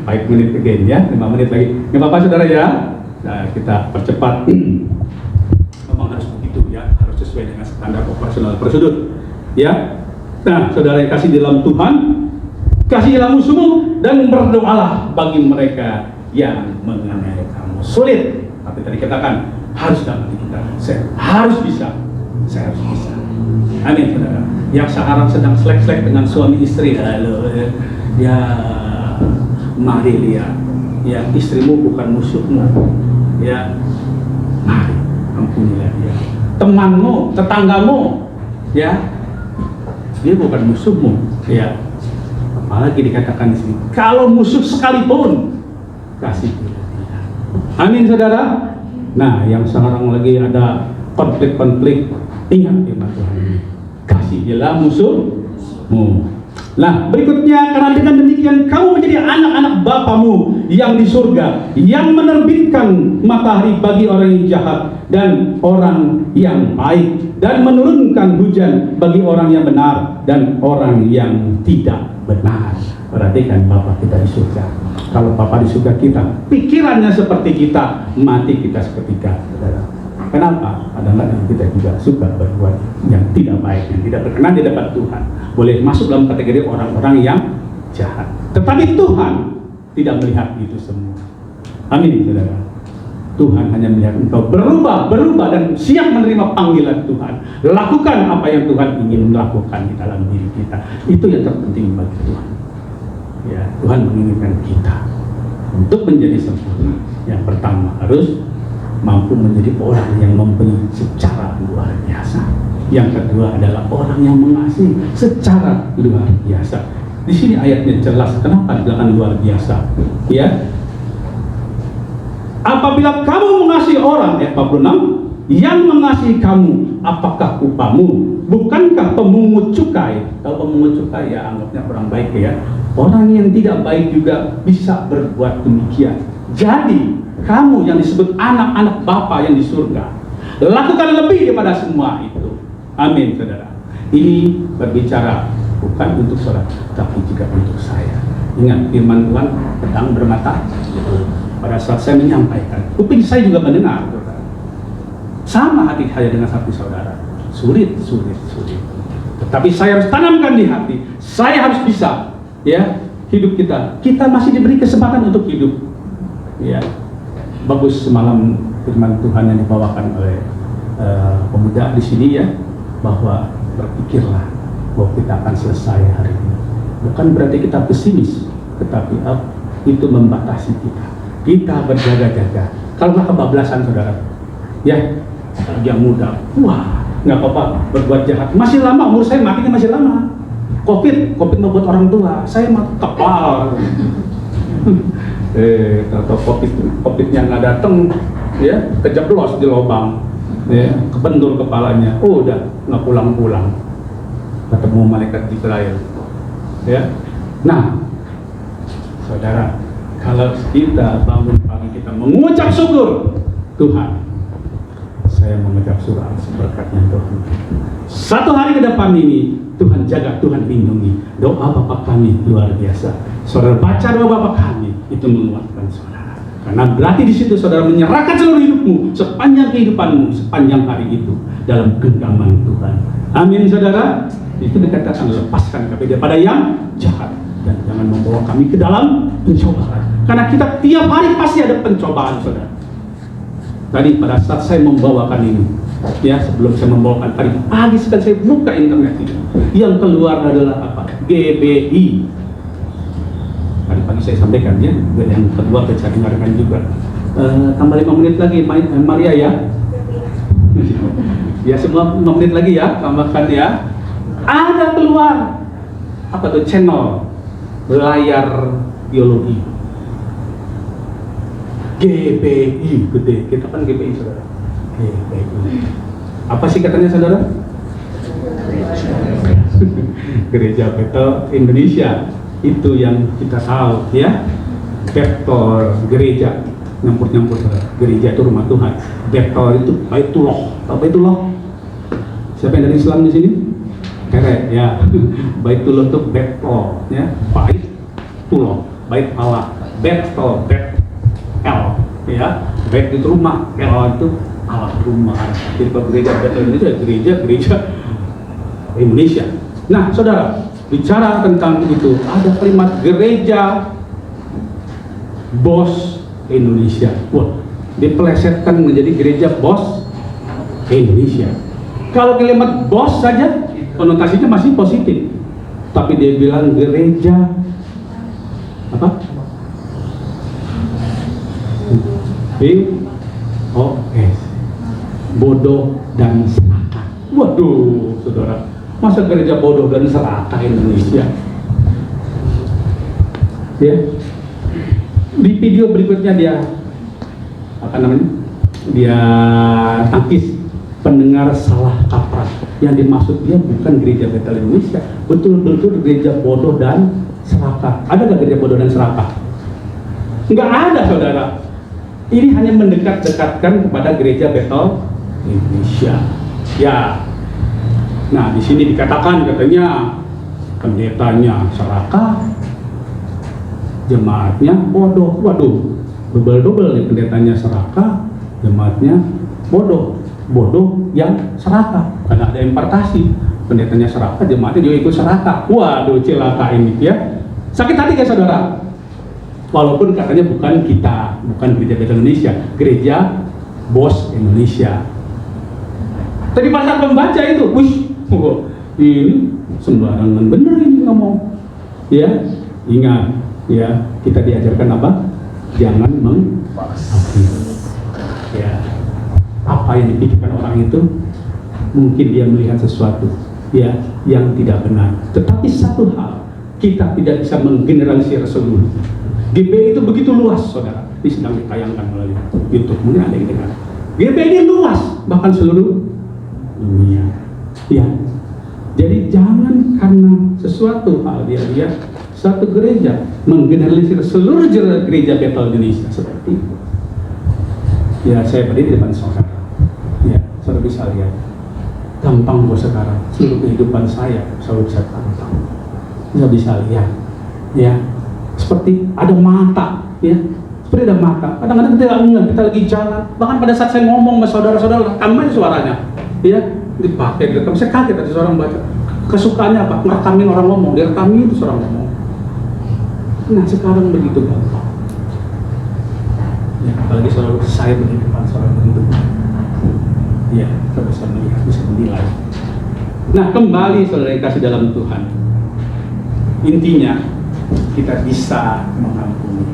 5 menit again ya, 5 menit lagi. Nggak apa-apa saudara ya. Nah, kita percepat. Memang harus begitu ya, harus sesuai dengan standar operasional prosedur. Ya. Nah, saudara yang kasih di dalam Tuhan, kasihilah musuhmu dan berdoalah bagi mereka yang menganiaya kamu. Sulit, tapi tadi katakan harus dalam hati kita. Saya harus bisa. Amin saudara. Yang sekarang sedang selek-selek dengan suami istri, halo, ya mari lihat, ya istrimu bukan musuhmu, ya mari ampunilah dia. Temanmu, tetanggamu, ya dia bukan musuhmu, ya. Apalagi dikatakan di sini, kalau musuh sekalipun kasih dia. Amin saudara. Nah, yang sekarang lagi ada konflik-konflik, ingat firman Tuhan ini. Kasihilah musuhmu. Nah, berikutnya, karena dengan demikian kamu menjadi anak-anak Bapamu yang di surga, yang menerbitkan matahari bagi orang yang jahat dan orang yang baik, dan menurunkan hujan bagi orang yang benar dan orang yang tidak benar. Perhatikan Bapa kita di surga. Kalau Bapa di surga kita, pikirannya seperti kita, mati kita seketika. Kenapa? Kadang-kadang kita juga suka berbuat yang tidak baik, yang tidak berkenan di hadapan Tuhan. Boleh masuk dalam kategori orang-orang yang jahat. Tetapi Tuhan tidak melihat itu semua. Amin, saudara. Tuhan hanya melihat engkau berubah dan siap menerima panggilan Tuhan. Lakukan apa yang Tuhan ingin melakukan di dalam diri kita. Itu yang terpenting bagi Tuhan. Ya, Tuhan menginginkan kita untuk menjadi sempurna. Yang pertama harus mampu menjadi orang yang memberi secara luar biasa. Yang kedua adalah orang yang mengasihi secara luar biasa. Di sini ayatnya jelas kenapa dibilang luar biasa. Ya. Apabila kamu mengasihi orang, ayat 46, yang mengasihi kamu, apakah upahmu? Bukankah pemungut cukai? Kalau pemungut cukai ya anggapnya orang baik ya. Orang yang tidak baik juga bisa berbuat demikian. Jadi kamu yang disebut anak-anak Bapa yang di surga, lakukan lebih daripada semua itu. Amin saudara. Ini berbicara bukan untuk saudara, tapi juga untuk saya. Ingat firman Tuhan pedang bermata. Pada saat saya menyampaikan, kuping saya juga mendengar saudara. Sama hati saya dengan hati saudara. Sulit. Tetapi saya harus tanamkan di hati. Saya harus bisa. Ya, hidup kita masih diberi kesempatan untuk hidup. Ya, bagus semalam firman Tuhan yang dibawakan oleh pemuda di sini ya, bahwa berpikirlah bahwa kita akan selesai hari ini. Bukan berarti kita pesimis, tetapi itu membatasi kita. Kita berjaga-jaga. Kalau nggak kebablasan saudara, ya yang muda, wah nggak apa-apa berbuat jahat. Masih lama umur saya matinya masih lama. Covid membuat orang tua. Saya mah kepal. Atau Covidnya nggak datang, ya kejeblos di lubang, ya kebentur kepalanya. Udah nggak pulang-pulang. Ketemu malaikat Israel. Ya. Nah, saudara, kalau kita bangun pagi kita mengucap syukur, Tuhan, saya mengucap syukur berkatnya Tuhan. Satu hari ke depan ini Tuhan jaga, Tuhan lindungi. Doa Bapa kami luar biasa. Saudara baca doa Bapa kami, itu menguatkan saudara. Karena berarti di situ saudara menyerahkan seluruh hidupmu, sepanjang kehidupanmu, sepanjang hari itu dalam genggaman Tuhan. Amin saudara. Itu dikatakan lepaskan kami daripada yang jahat dan jangan membawa kami ke dalam pencobaan. Karena kita tiap hari pasti ada pencobaan saudara. Tadi pada saat saya membawakan ini, ya sebelum saya membawakan tadi pagi sekali saya buka internet ini, yang keluar adalah apa? GBI. Tadi pagi saya sampaikan ya, yang kedua saya dengarkan juga. Tambah 5 menit lagi Maria ya. Ya semua 5 menit lagi ya, tambahkan ya. Ada keluar apa tuh channel layar biologi. GBI gede, kita kan GBI saudara. GBI. Apa sih katanya saudara? Gereja Betel Indonesia, itu yang kita tahu ya. Betel gereja, nyampur saudara. Gereja itu rumah Tuhan. Betel itu Baitullah. Tahu Baitullah? Siapa yang dari Islam di sini? Keren ya. Baitullah itu Betel ya. Baitullah, Bait Allah. Betel, Betel ya. Bait itu rumah, El itu Allah, rumah. Jadi kalau gereja Betel Indonesia, gereja Indonesia. Nah, saudara, bicara tentang itu, ada kalimat gereja Bos Indonesia. Wah, dipelesetkan menjadi gereja Bos Indonesia. Kalau kalimat bos saja, konotasinya masih positif. Tapi dia bilang gereja apa? BOS, bodoh dan serakah. Waduh, saudara, masa gereja bodoh dan serakah Indonesia? Ya, di video berikutnya dia apa namanya? Dia tangkis pendengar salah kaprah. Yang dimaksud dia bukan gereja Betel Indonesia, betul-betul gereja bodoh dan serakah. Ada nggak gereja bodoh dan serakah? Nggak ada, saudara. Ini hanya mendekat-dekatkan kepada gereja Betel Indonesia. Ya. Nah, di sini dikatakan katanya pendetanya serakah, jemaatnya bodoh. Waduh, double-double nih, pendetanya serakah, jemaatnya bodoh. Bodoh yang serakah, karena ada impartasi. Pendetanya serakah, jemaatnya juga ikut serakah. Waduh, celaka ini ya. Sakit hati ya saudara. Walaupun katanya bukan kita, bukan gereja Betel Indonesia, gereja Bos Indonesia. Tapi pas saat membaca itu, wih, ini sembarangan bener ini ngomong. Ya, ingat ya, kita diajarkan apa? Jangan menghakimi. Ya, apa yang dipikirkan orang itu, mungkin dia melihat sesuatu ya yang tidak benar. Tetapi satu hal, kita tidak bisa menggeneralisir seluruh. GBI itu begitu luas, saudara. Ini sedang ditayangkan melalui YouTube. Mungkin ada yang dengar. GBI ini luas, bahkan seluruh dunia. Ya. Jadi jangan karena sesuatu hal dia lihat satu gereja menggeneralisir seluruh gereja Betel Indonesia seperti itu. Ya, saya berdiri di depan saudara. Ya, saudara bisa lihat. Gampang bos sekarang. Seluruh kehidupan saya selalu bisa tantang. Saya bisa lihat. Ya. Seperti ada mata, ya, seperti ada mata. Kadang-kadang kita ingat, kita lagi jalan. Bahkan pada saat saya ngomong sama saudara-saudara, rekam aja suaranya, ya, dipakai, direkam. Saya kaget tadi seorang baca. Kesukaannya apa? Ngerekamin orang ngomong, direkami itu seorang ngomong. Nah, sekarang begitu gampang. Ya, apalagi saya berdiri depan seorang begitu. Ya, kita bisa melihat, bisa menilai. Nah, kembali saudara yang kasih dalam Tuhan. Intinya, kita bisa mengampuni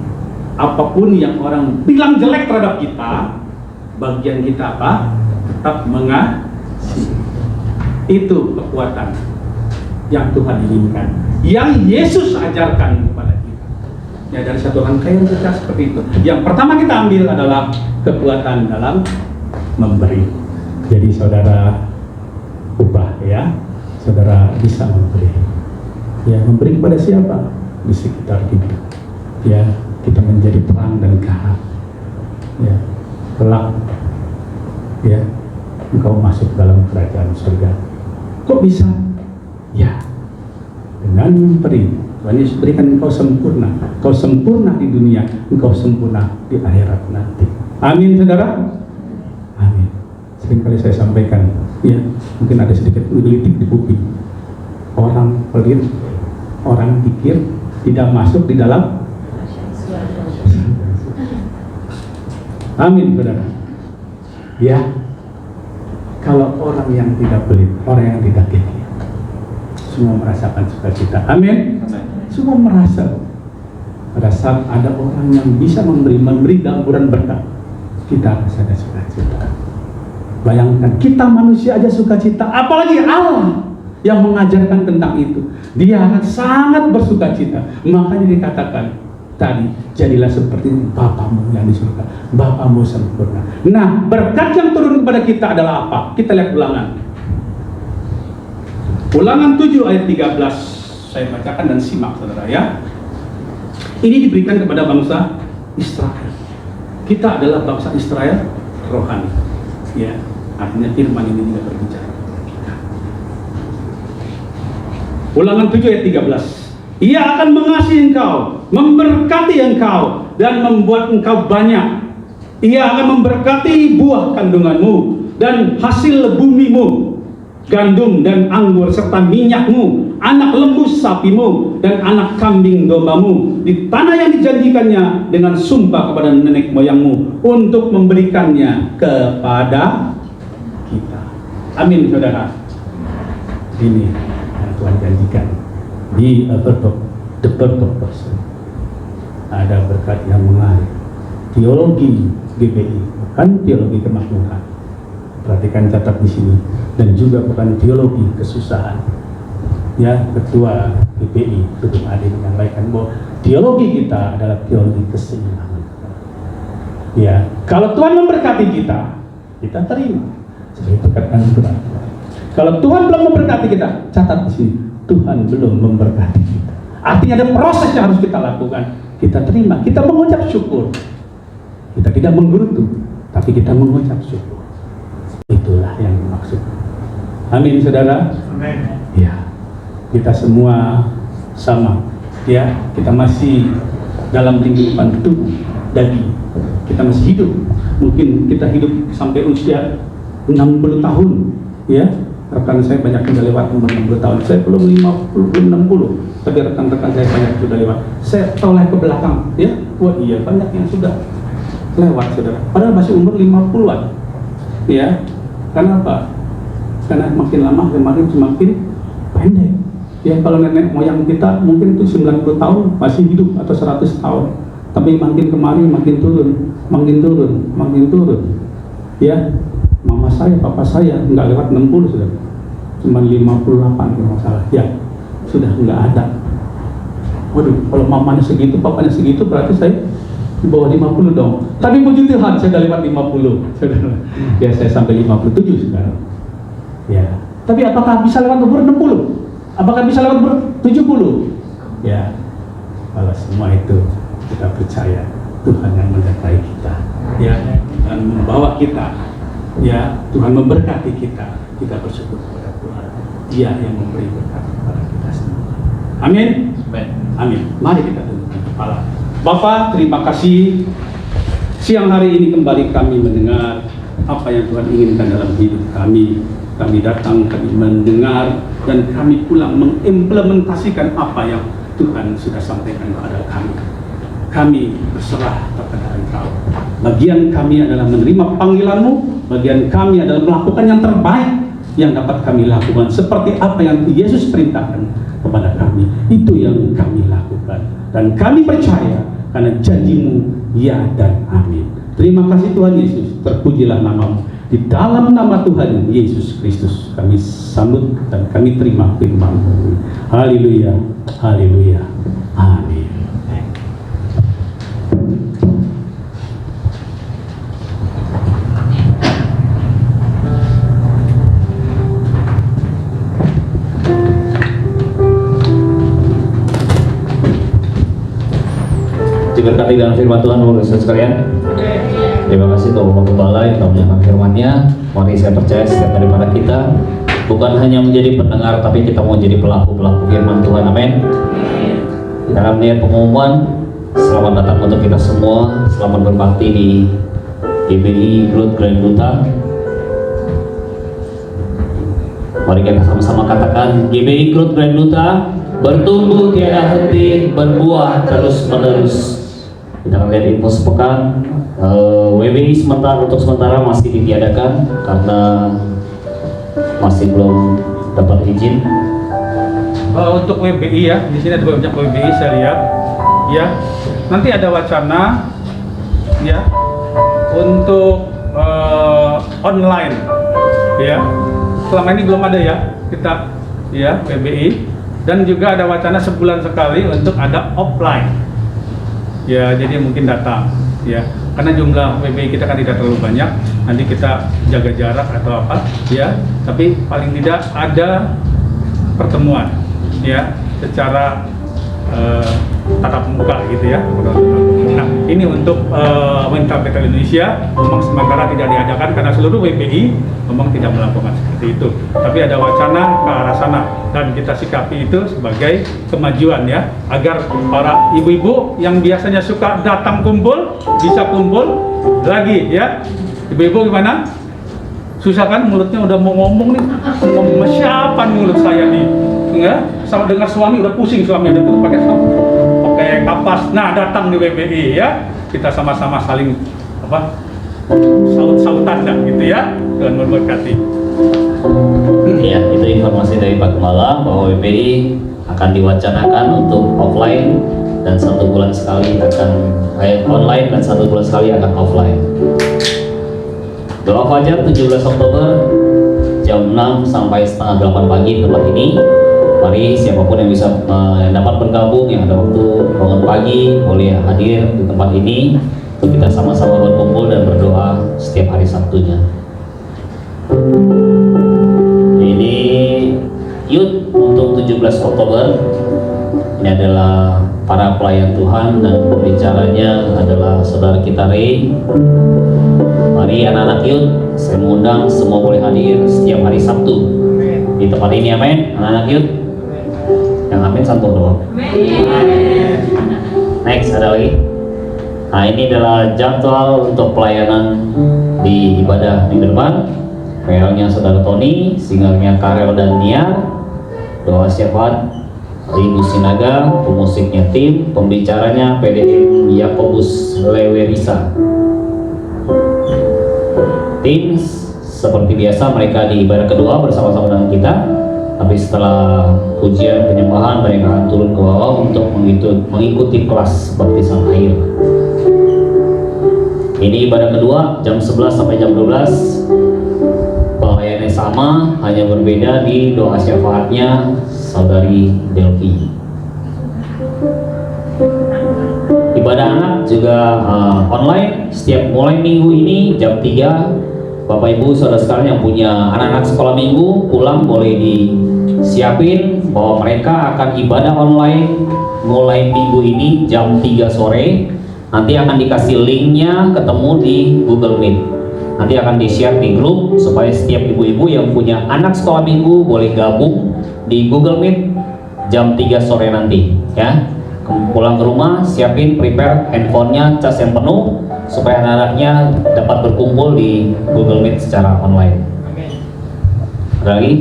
apapun yang orang bilang jelek terhadap kita. Bagian kita apa? Tetap mengasihi. Itu kekuatan yang Tuhan inginkan, yang Yesus ajarkan kepada kita. Ya, dari satu rangkaian kita seperti itu. Yang pertama kita ambil adalah kekuatan dalam memberi. Jadi saudara ubah ya, saudara bisa memberi. Ya, memberi kepada siapa? Di sekitar kita. Ya, kita menjadi terang dan garam. Ya, kelak ya, engkau masuk dalam kerajaan surga. Kok bisa? Ya, dengan memberi. Tuhan Yesus berikan engkau sempurna. Engkau sempurna di dunia, engkau sempurna di akhirat nanti. Amin, saudara. Amin. Seringkali saya sampaikan, ya, mungkin ada sedikit menggelitik di kuping. Orang pelit, orang pikir tidak masuk di dalam. Amin, saudara. Ya, kalau orang yang tidak pelit, orang yang tidak gigih, semua merasakan sukacita. Amin. Semua merasa pada saat ada orang yang bisa memberi damburan berkat, kita rasa ada sukacita. Bayangkan, kita manusia aja sukacita, apalagi Allah yang mengajarkan tentang itu. Dia akan sangat bersukacita. Makanya dikatakan tadi, jadilah seperti Bapamu yang di surga. Bapamu sempurna. Nah, berkat yang turun kepada kita adalah apa? Kita lihat Ulangan. Ulangan 7 ayat 13. Saya bacakan dan simak, saudara ya. Ini diberikan kepada bangsa Israel. Kita adalah bangsa Israel rohani. Ya, artinya firman ini tidak berbicara. Ulangan 7 ayat 13. Ia akan mengasihi engkau, memberkati engkau, dan membuat engkau banyak. Ia akan memberkati buah kandunganmu dan hasil bumimu, gandum dan anggur serta minyakmu, anak lembu sapimu dan anak kambing dombamu di tanah yang dijanjikannya dengan sumpah kepada nenek moyangmu untuk memberikannya kepada kita. Amin, saudara. Ini yang Tuhan janjikan di the birth of person. Ada berkat yang mengalir. Teologi GBI, bukan teologi kemakmuran. Perhatikan, catat di sini. Dan juga bukan teologi kesusahan. Ya, ketua GBI Dr. Ade menyampaikan bahwa teologi kita adalah teologi keseimbangan. Ya, kalau Tuhan memberkati kita, kita terima sebagai berkat anugerah. Kalau Tuhan belum memberkati kita, catat di sini, Tuhan belum memberkati kita. Artinya ada proses yang harus kita lakukan. Kita terima, kita mengucap syukur. Kita tidak menggerutu, tapi kita mengucap syukur. Itulah yang dimaksud. Amin, saudara. Amin. Ya, kita semua sama. Ya, kita masih dalam lingkupan tubuh daging. Kita masih hidup. Mungkin kita hidup sampai usia 60 tahun. Ya, rekan saya banyak sudah lewat umur 60 tahun. Saya belum 50, belum 60. Tapi rekan-rekan saya banyak sudah lewat. Saya toleh ke belakang. Ya, wah iya, banyak yang sudah lewat, saudara. Padahal masih umur 50-an. Ya, kenapa? Karena makin lama semakin pendek. Ya, kalau nenek moyang kita mungkin itu 90 tahun masih hidup atau 100 tahun. Tapi makin kemari makin turun, makin turun, makin turun. Ya, mama saya, papa saya nggak lewat 60 sudah. Cuma 58 kalau nggak salah. Ya, sudah nggak ada. Waduh, kalau mamanya segitu, papanya segitu, berarti saya di bawah 50 dong. Tapi puji Tuhan, saya udah lewat 50, saudara. Ya, saya sampai 57 sekarang. Ya, tapi apakah bisa lewat umur 60? Apakah bisa lewat umur 70? Ya, kalau semua itu kita percaya Tuhan yang menyertai kita, ya, dan membawa kita. Ya, Tuhan memberkati kita. Kita bersyukur kepada Tuhan. Dia yang memberi berkat kepada kita semua. Amin. Amin. Mari kita tundukkan kepala. Bapak, terima kasih. Siang hari ini kembali kami mendengar apa yang Tuhan inginkan dalam hidup kami. Kami datang, kami mendengar, dan kami pulang mengimplementasikan apa yang Tuhan sudah sampaikan kepada kami. Kami berserah kepada Engkau. Bagian kami adalah menerima panggilan-Mu, bagian kami adalah melakukan yang terbaik yang dapat kami lakukan, seperti apa yang Yesus perintahkan kepada kami. Itu yang kami lakukan, dan kami percaya karena janji-Mu ya dan amin. Terima kasih Tuhan Yesus, terpujilah nama-Mu. Di dalam nama Tuhan Yesus Kristus kami sambut dan kami terima firman-Mu. Haleluya, haleluya, amin. Diberkati dalam firman Tuhan, Bapak Ibu sekalian. Terima kasih untuk Bapak Gembala yang telah menyampaikan firman-Nya. Mari, saya percaya setiap daripada kita bukan hanya menjadi pendengar, tapi kita mau jadi pelaku-pelaku firman Tuhan. Amin. Kita akan melihat pengumuman. Selamat datang untuk kita semua. Selamat berbakti di GBI Growth Grand Duta. Mari kita sama-sama katakan, GBI Growth Grand Duta bertumbuh tiada henti, berbuah terus-menerus. Kita akan lihat info sepekan. WBI untuk sementara masih ditiadakan karena masih belum dapat izin. Untuk WBI ya, di sini ada banyak WBI saya lihat. Ya, nanti ada wacana ya untuk online, ya. Selama ini belum ada ya kita, ya PBI, dan juga ada wacana sebulan sekali untuk ada offline. Ya, jadi mungkin datang, ya. Karena jumlah PBI kita kan tidak terlalu banyak, nanti kita jaga jarak atau apa, ya. Tapi paling tidak ada pertemuan, ya, secara tatap muka gitu ya. Nah, ini untuk Wanita PKL Indonesia memang sementara tidak diadakan karena seluruh WPI memang tidak melakukan seperti itu. Tapi ada wacana ke arah sana dan kita sikapi itu sebagai kemajuan ya, agar para ibu-ibu yang biasanya suka datang kumpul bisa kumpul lagi ya. Ibu-ibu gimana? Susah kan mulutnya udah mau ngomong nih, ngomong sama siapa nih mulut saya nih, enggak? Sama dengar suami udah pusing, suami udah tuh pakai kapas. Nah, datang di WPI ya, kita sama-sama saling apa, saut-sautan dah gitu ya, Tuhan memberkati. Ya, itu informasi dari Pak Gembala bahwa WPI akan diwacanakan untuk offline dan 1 bulan sekali akan online dan 1 bulan sekali akan offline. Doa fajar 17 Oktober jam 6 sampai setengah 8 pagi di tempat ini. Mari siapapun yang bisa yang dapat bergabung, yang ada waktu bangun pagi boleh hadir di tempat ini untuk kita sama-sama berkumpul dan berdoa setiap hari Sabtunya. Ini Youth untuk 17 Oktober. Ini adalah para pelayan Tuhan dan pembicaranya adalah saudara kita Ray. Mari anak-anak Youth, saya mengundang semua boleh hadir setiap hari Sabtu di tempat ini, amin. Anak-anak Youth, yang amin satu doang. Next, ada lagi. Nah, ini adalah jadwal untuk pelayanan di ibadah minggu depan. Realnya saudara Tony, singernya Karel dan Nia, doa syafaat Ibu Sinaga, pemusiknya tim, pembicaranya PDM Yakobus Lewerisa. Tim seperti biasa mereka di ibadah kedua bersama-sama dengan kita. Tapi setelah pujian penyembahan mereka akan turun ke bawah untuk mengikuti kelas baptisan air. Ini ibadah kedua jam 11 sampai jam 12. Pelayanannya sama, hanya berbeda di doa syafaatnya saudari Delvi. Ibadah anak juga online setiap mulai minggu ini jam 3. Bapak Ibu saudara sekalian yang punya anak-anak sekolah minggu pulang boleh disiapin bahwa mereka akan ibadah online mulai minggu ini jam 3 sore. Nanti akan dikasih linknya ketemu di Google Meet. Nanti akan di-share di grup supaya setiap ibu-ibu yang punya anak sekolah minggu boleh gabung di Google Meet jam 3 sore nanti ya. Pulang ke rumah siapin prepare handphonenya cas yang penuh supaya anak-anaknya dapat berkumpul di Google Meet secara online. Ada lagi?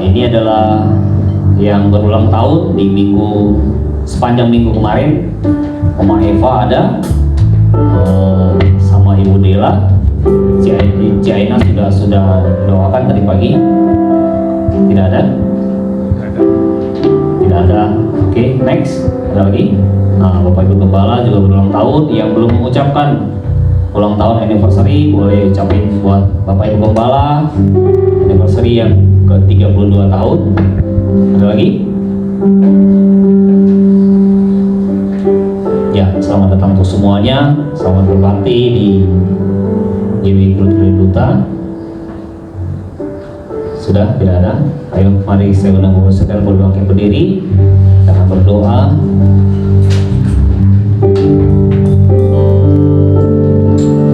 Ini adalah yang berulang tahun di sepanjang minggu kemarin. Oma Eva ada, sama Ibu Dela. Ciaina sudah doakan tadi pagi. Tidak ada? Tidak ada. Oke, next. Ada lagi? Nah, Bapak Ibu Gembala juga berulang tahun. Yang belum mengucapkan ulang tahun anniversary boleh ucapin buat Bapak Ibu Gembala anniversary yang ke-32 tahun. Ada lagi? Ya, selamat datang untuk semuanya. Selamat berbakti di GWI Kultur Duta. Sudah tidak ada? Ayo mari saya undang Bapak sekalian berdiri berdiri dan berdoa.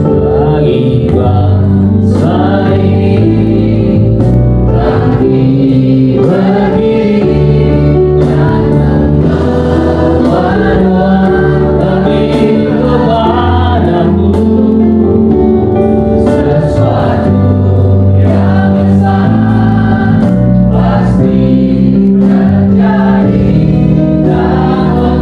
Bagi bangsa ini kami berdiri dan membawa doa kami kepadamu. Sesuatu yang besar pasti terjadi dan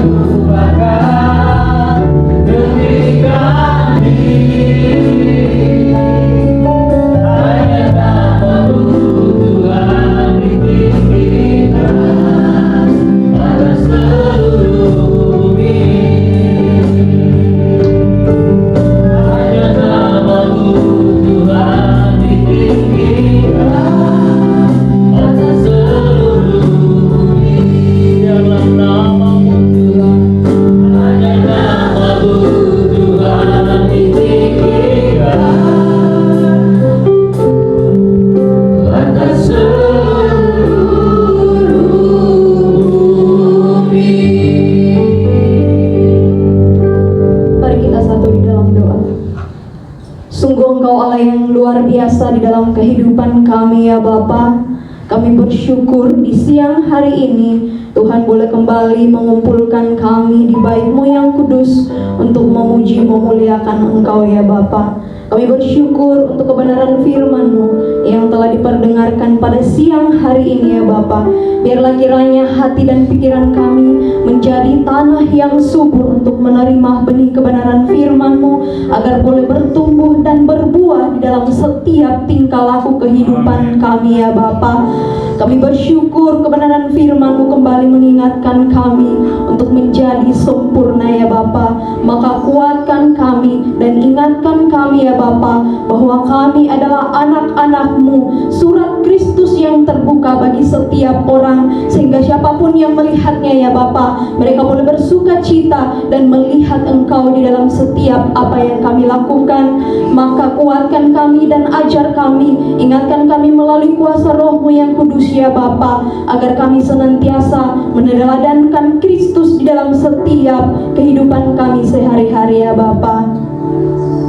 kehidupan kami ya Bapa. Kami bersyukur di siang hari ini Tuhan boleh kembali mengumpulkan kami di bait-Mu yang kudus untuk memuji memuliakan Engkau ya Bapa. Kami bersyukur untuk kebenaran firman-Mu yang telah diperdengarkan pada siang hari ini ya Bapa. Biarlah kiranya hati dan pikiran kami menjadi tanah yang subur untuk menerima benih kebenaran firman-Mu, agar boleh bertumbuh dan berbuah di dalam setiap tingkah laku kehidupan kami ya Bapa. Kami bersyukur kebenaran firman-Mu kembali mengingatkan kami untuk menjadi sempurna ya Bapa. Maka kuatkan kami dan ingatkan kami ya Bapa, bahwa kami adalah anak-anak-Mu, surat Kristus yang terbuka bagi setiap orang, sehingga siapapun yang melihatnya ya Bapa, mereka boleh bersuka cita dan melihat Engkau di dalam setiap apa yang kami lakukan. Maka kuatkan kami dan ajar kami, ingatkan kami melalui kuasa Roh-Mu yang kudus ya Bapa, agar kami senantiasa meneladankan Kristus di dalam setiap kehidupan kami sehari-hari ya Bapa.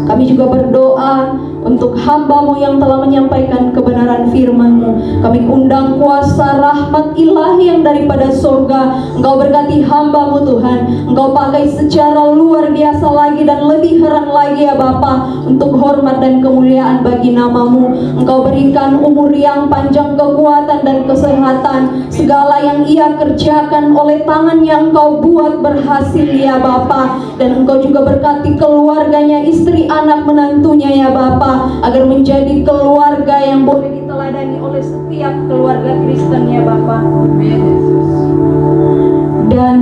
Kami juga berdoa untuk hamba-Mu yang telah menyampaikan kebenaran firman-Mu. Kami undang kuasa rahmat ilahi yang daripada surga. Engkau berkati hamba-Mu Tuhan. Engkau pakai secara luar biasa lagi dan lebih heran lagi ya Bapa, untuk hormat dan kemuliaan bagi nama-Mu. Engkau berikan umur yang panjang, kekuatan dan kesehatan. Segala yang ia kerjakan oleh tangan yang Engkau buat berhasil ya Bapa. Dan Engkau juga berkati keluarganya, istri, anak, menantunya ya Bapa, agar menjadi keluarga yang boleh diteladani oleh setiap keluarga Kristen ya Bapa. Dan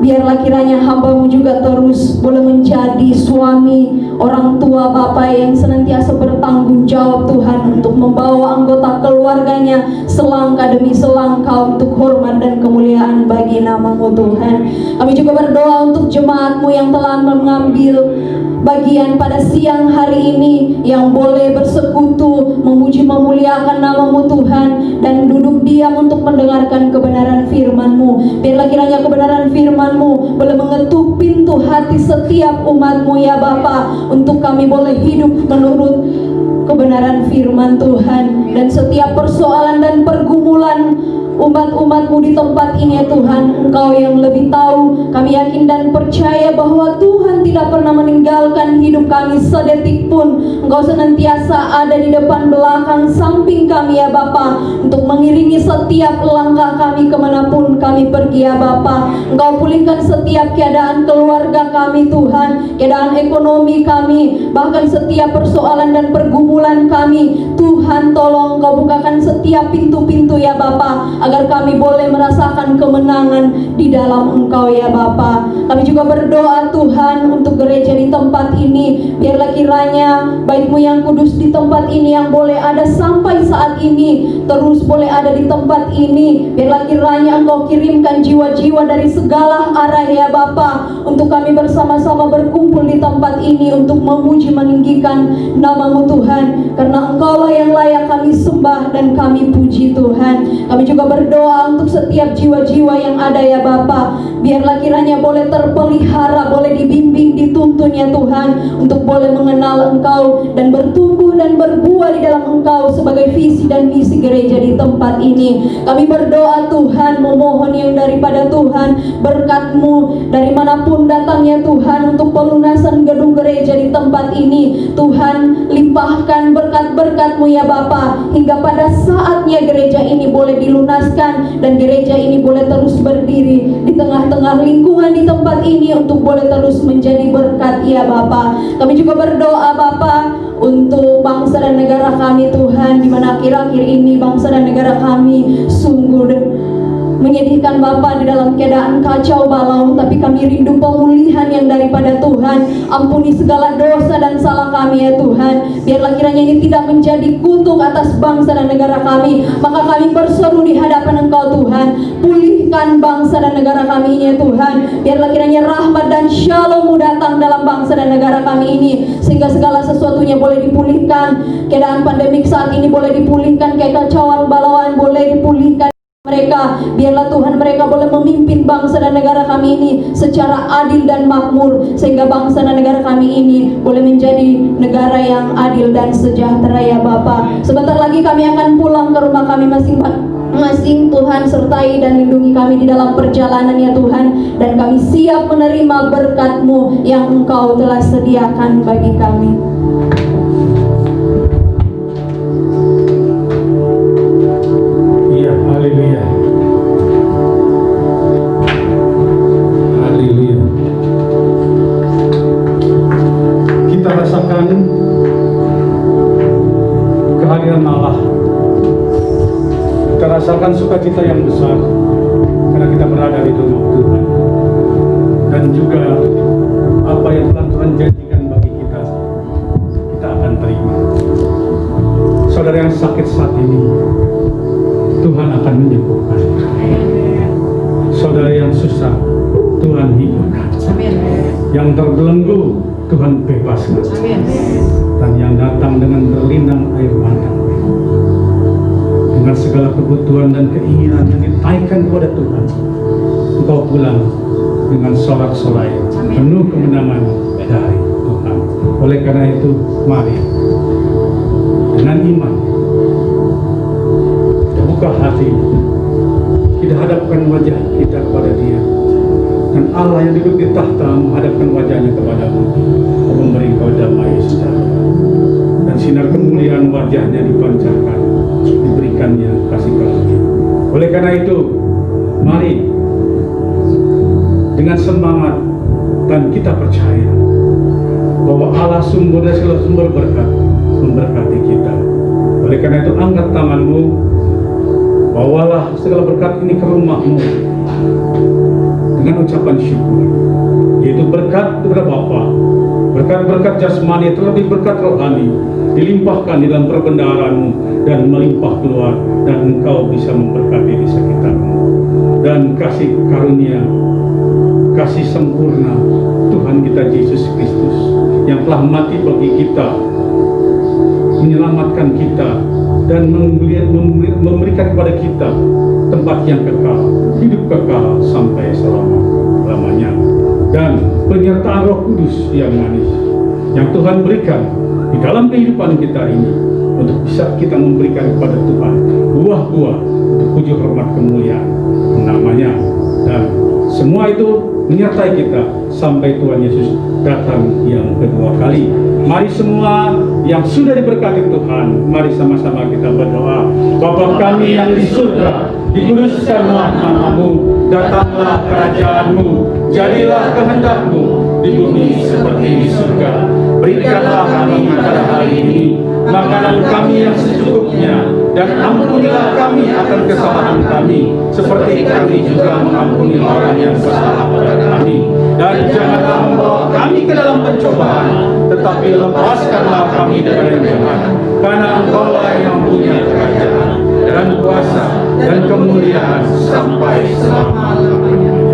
biarlah kiranya hamba-Mu juga terus boleh menjadi suami, orang tua, Bapa yang senantiasa bertanggung jawab Tuhan, untuk membawa anggota keluarganya selangkah demi selangkah untuk hormat dan kemuliaan bagi nama-Mu Tuhan. Kami juga berdoa untuk jemaat-Mu yang telah mengambil bagian pada siang hari ini, yang boleh bersekutu memuji memuliakan nama-Mu Tuhan, dan duduk diam untuk mendengarkan kebenaran firman-Mu. Biarlah kiranya kebenaran firman-Mu boleh mengetuk pintu hati setiap umat-Mu ya Bapa, untuk kami boleh hidup menurut kebenaran firman Tuhan. Dan setiap persoalan dan pergumulan umat-umat-Mu di tempat ini ya Tuhan, Engkau yang lebih tahu. Kami yakin dan percaya bahwa Tuhan tidak pernah meninggalkan hidup kami sedetik pun. Engkau senantiasa ada di depan, belakang, samping kami ya Bapa, untuk mengiringi setiap langkah kami kemanapun kami pergi ya Bapa. Engkau pulihkan setiap keadaan keluarga kami Tuhan, keadaan ekonomi kami, bahkan setiap persoalan dan pergumulan kami. Tuhan tolong Engkau bukakan setiap pintu-pintu ya Bapa, agar kami boleh merasakan kemenangan di dalam Engkau ya Bapa. Kami juga berdoa Tuhan untuk gereja di tempat ini. Biarlah kiranya bait-Mu yang kudus di tempat ini yang boleh ada sampai saat ini, terus boleh ada di tempat ini. Biarlah kiranya Engkau kirimkan jiwa-jiwa dari segala arah ya Bapa, untuk kami bersama-sama berkumpul di tempat ini untuk memuji meninggikan nama-Mu Tuhan, karena Engkaulah yang layak kami sembah dan kami puji Tuhan. Kami juga berdoa untuk setiap jiwa-jiwa yang ada ya Bapa. Biarlah kiranya boleh terpelihara, boleh dibimbing, dituntun ya Tuhan, untuk boleh mengenal Engkau dan bertumbuh dan berbuah di dalam Engkau sebagai visi dan misi gereja di tempat ini. Kami berdoa Tuhan, memohon yang daripada Tuhan, berkat-Mu dari manapun datangnya Tuhan, untuk pelunasan gedung gereja di tempat ini. Tuhan, limpahkan berkat-berkat-Mu ya Bapa, hingga pada saatnya gereja ini boleh dilunaskan, dan gereja ini boleh terus berdiri di tengah-tengah lingkungan di tempat ini, untuk boleh terus menjadi berkat ya Bapa. Kami juga berdoa Bapa untuk bangsa dan negara kami Tuhan, di mana akhir-akhir ini bangsa dan negara kami sungguh menyedihkan Bapa, di dalam keadaan kacau balau. Tapi kami rindu pemulihan yang daripada Tuhan. Ampuni segala dosa dan salah kami ya Tuhan. Biarlah kiranya ini tidak menjadi kutuk atas bangsa dan negara kami. Maka kami berseru di hadapan Engkau Tuhan, pulihkan bangsa dan negara kami ini ya Tuhan. Biarlah kiranya rahmat dan shalom-Mu datang dalam bangsa dan negara kami ini, sehingga segala sesuatunya boleh dipulihkan. Keadaan pandemik saat ini boleh dipulihkan, kekacauan balauan boleh dipulihkan mereka, mereka. Biarlah Tuhan mereka boleh memimpin bangsa dan negara kami ini secara adil dan makmur, sehingga bangsa dan negara kami ini boleh menjadi negara yang adil dan sejahtera ya Bapa. Sebentar lagi kami akan pulang ke rumah kami masing-masing. Tuhan sertai dan lindungi kami di dalam perjalanan ya Tuhan, dan kami siap menerima berkat-Mu yang Engkau telah sediakan bagi kami. Iya, haleluya. Haleluya. Kita rasakan kehadiran Allah. Kita rasakan sukacita yang besar karena kita berada di rumah Tuhan, dan juga apa yang telah Tuhan janjikan bagi kita, kita akan terima. Saudara yang sakit saat ini, Tuhan akan menyembuhkan. Saudara yang susah, Tuhan hidupkan. Yang terbelenggu, Tuhan bebaskan. Dan yang datang dengan berlinang air mata, dengan segala kebutuhan dan keinginan yang ditaikkan kepada Tuhan, engkau pulang dengan sorak-sorai penuh kemenangan dari Tuhan. Oleh karena itu, mari dengan iman kita buka hati, kita hadapkan wajah kita kepada Dia, dan Allah yang duduk di tahta menghadapkan wajahnya kepadamu, memberi kau damai sejahtera, dan sinar kemuliaan wajahnya dipancarkan, diberikannya kasih karunia. Oleh karena itu, mari dengan semangat dan kita percaya bahwa Allah sumber dari segala sumber berkat memberkati kita. Oleh karena itu, angkat tanganmu, bawalah segala berkat ini ke rumahmu dengan ucapan syukur, yaitu berkat kepada Bapa, berkat-berkat jasmani, terlebih berkat rohani, dilimpahkan di dalam perbendaharaanmu dan melimpah keluar, dan engkau bisa memberkati di sekitarmu. Dan kasih karunia, kasih sempurna Tuhan kita Yesus Kristus yang telah mati bagi kita, menyelamatkan kita, dan memberikan kepada kita tempat yang kekal, hidup kekal sampai selama-lamanya, dan penyertaan Roh Kudus yang manis yang Tuhan berikan di dalam kehidupan kita ini, untuk bisa kita memberikan kepada Tuhan buah-buah untuk puji hormat kemuliaan namanya. Dan semua itu menyertai kita sampai Tuhan Yesus datang yang kedua kali. Mari semua yang sudah diberkati Tuhan, mari sama-sama kita berdoa. Bapa kami yang di surga, dikuduskanlah nama-Mu, datanglah kerajaan-Mu, jadilah kehendak-Mu di bumi seperti di surga. Berikanlah kami pada hari ini makanan kami yang secukupnya, dan ampunilah kami akan kesalahan kami, seperti kami juga mengampuni orang yang bersalah pada kami. Dan janganlah membawa kami ke dalam pencobaan, tetapi lepaskanlah kami dari yang jahat. Karena Engkau-lah yang punya kerajaan dan kuasa dan kemuliaan sampai selama-lamanya.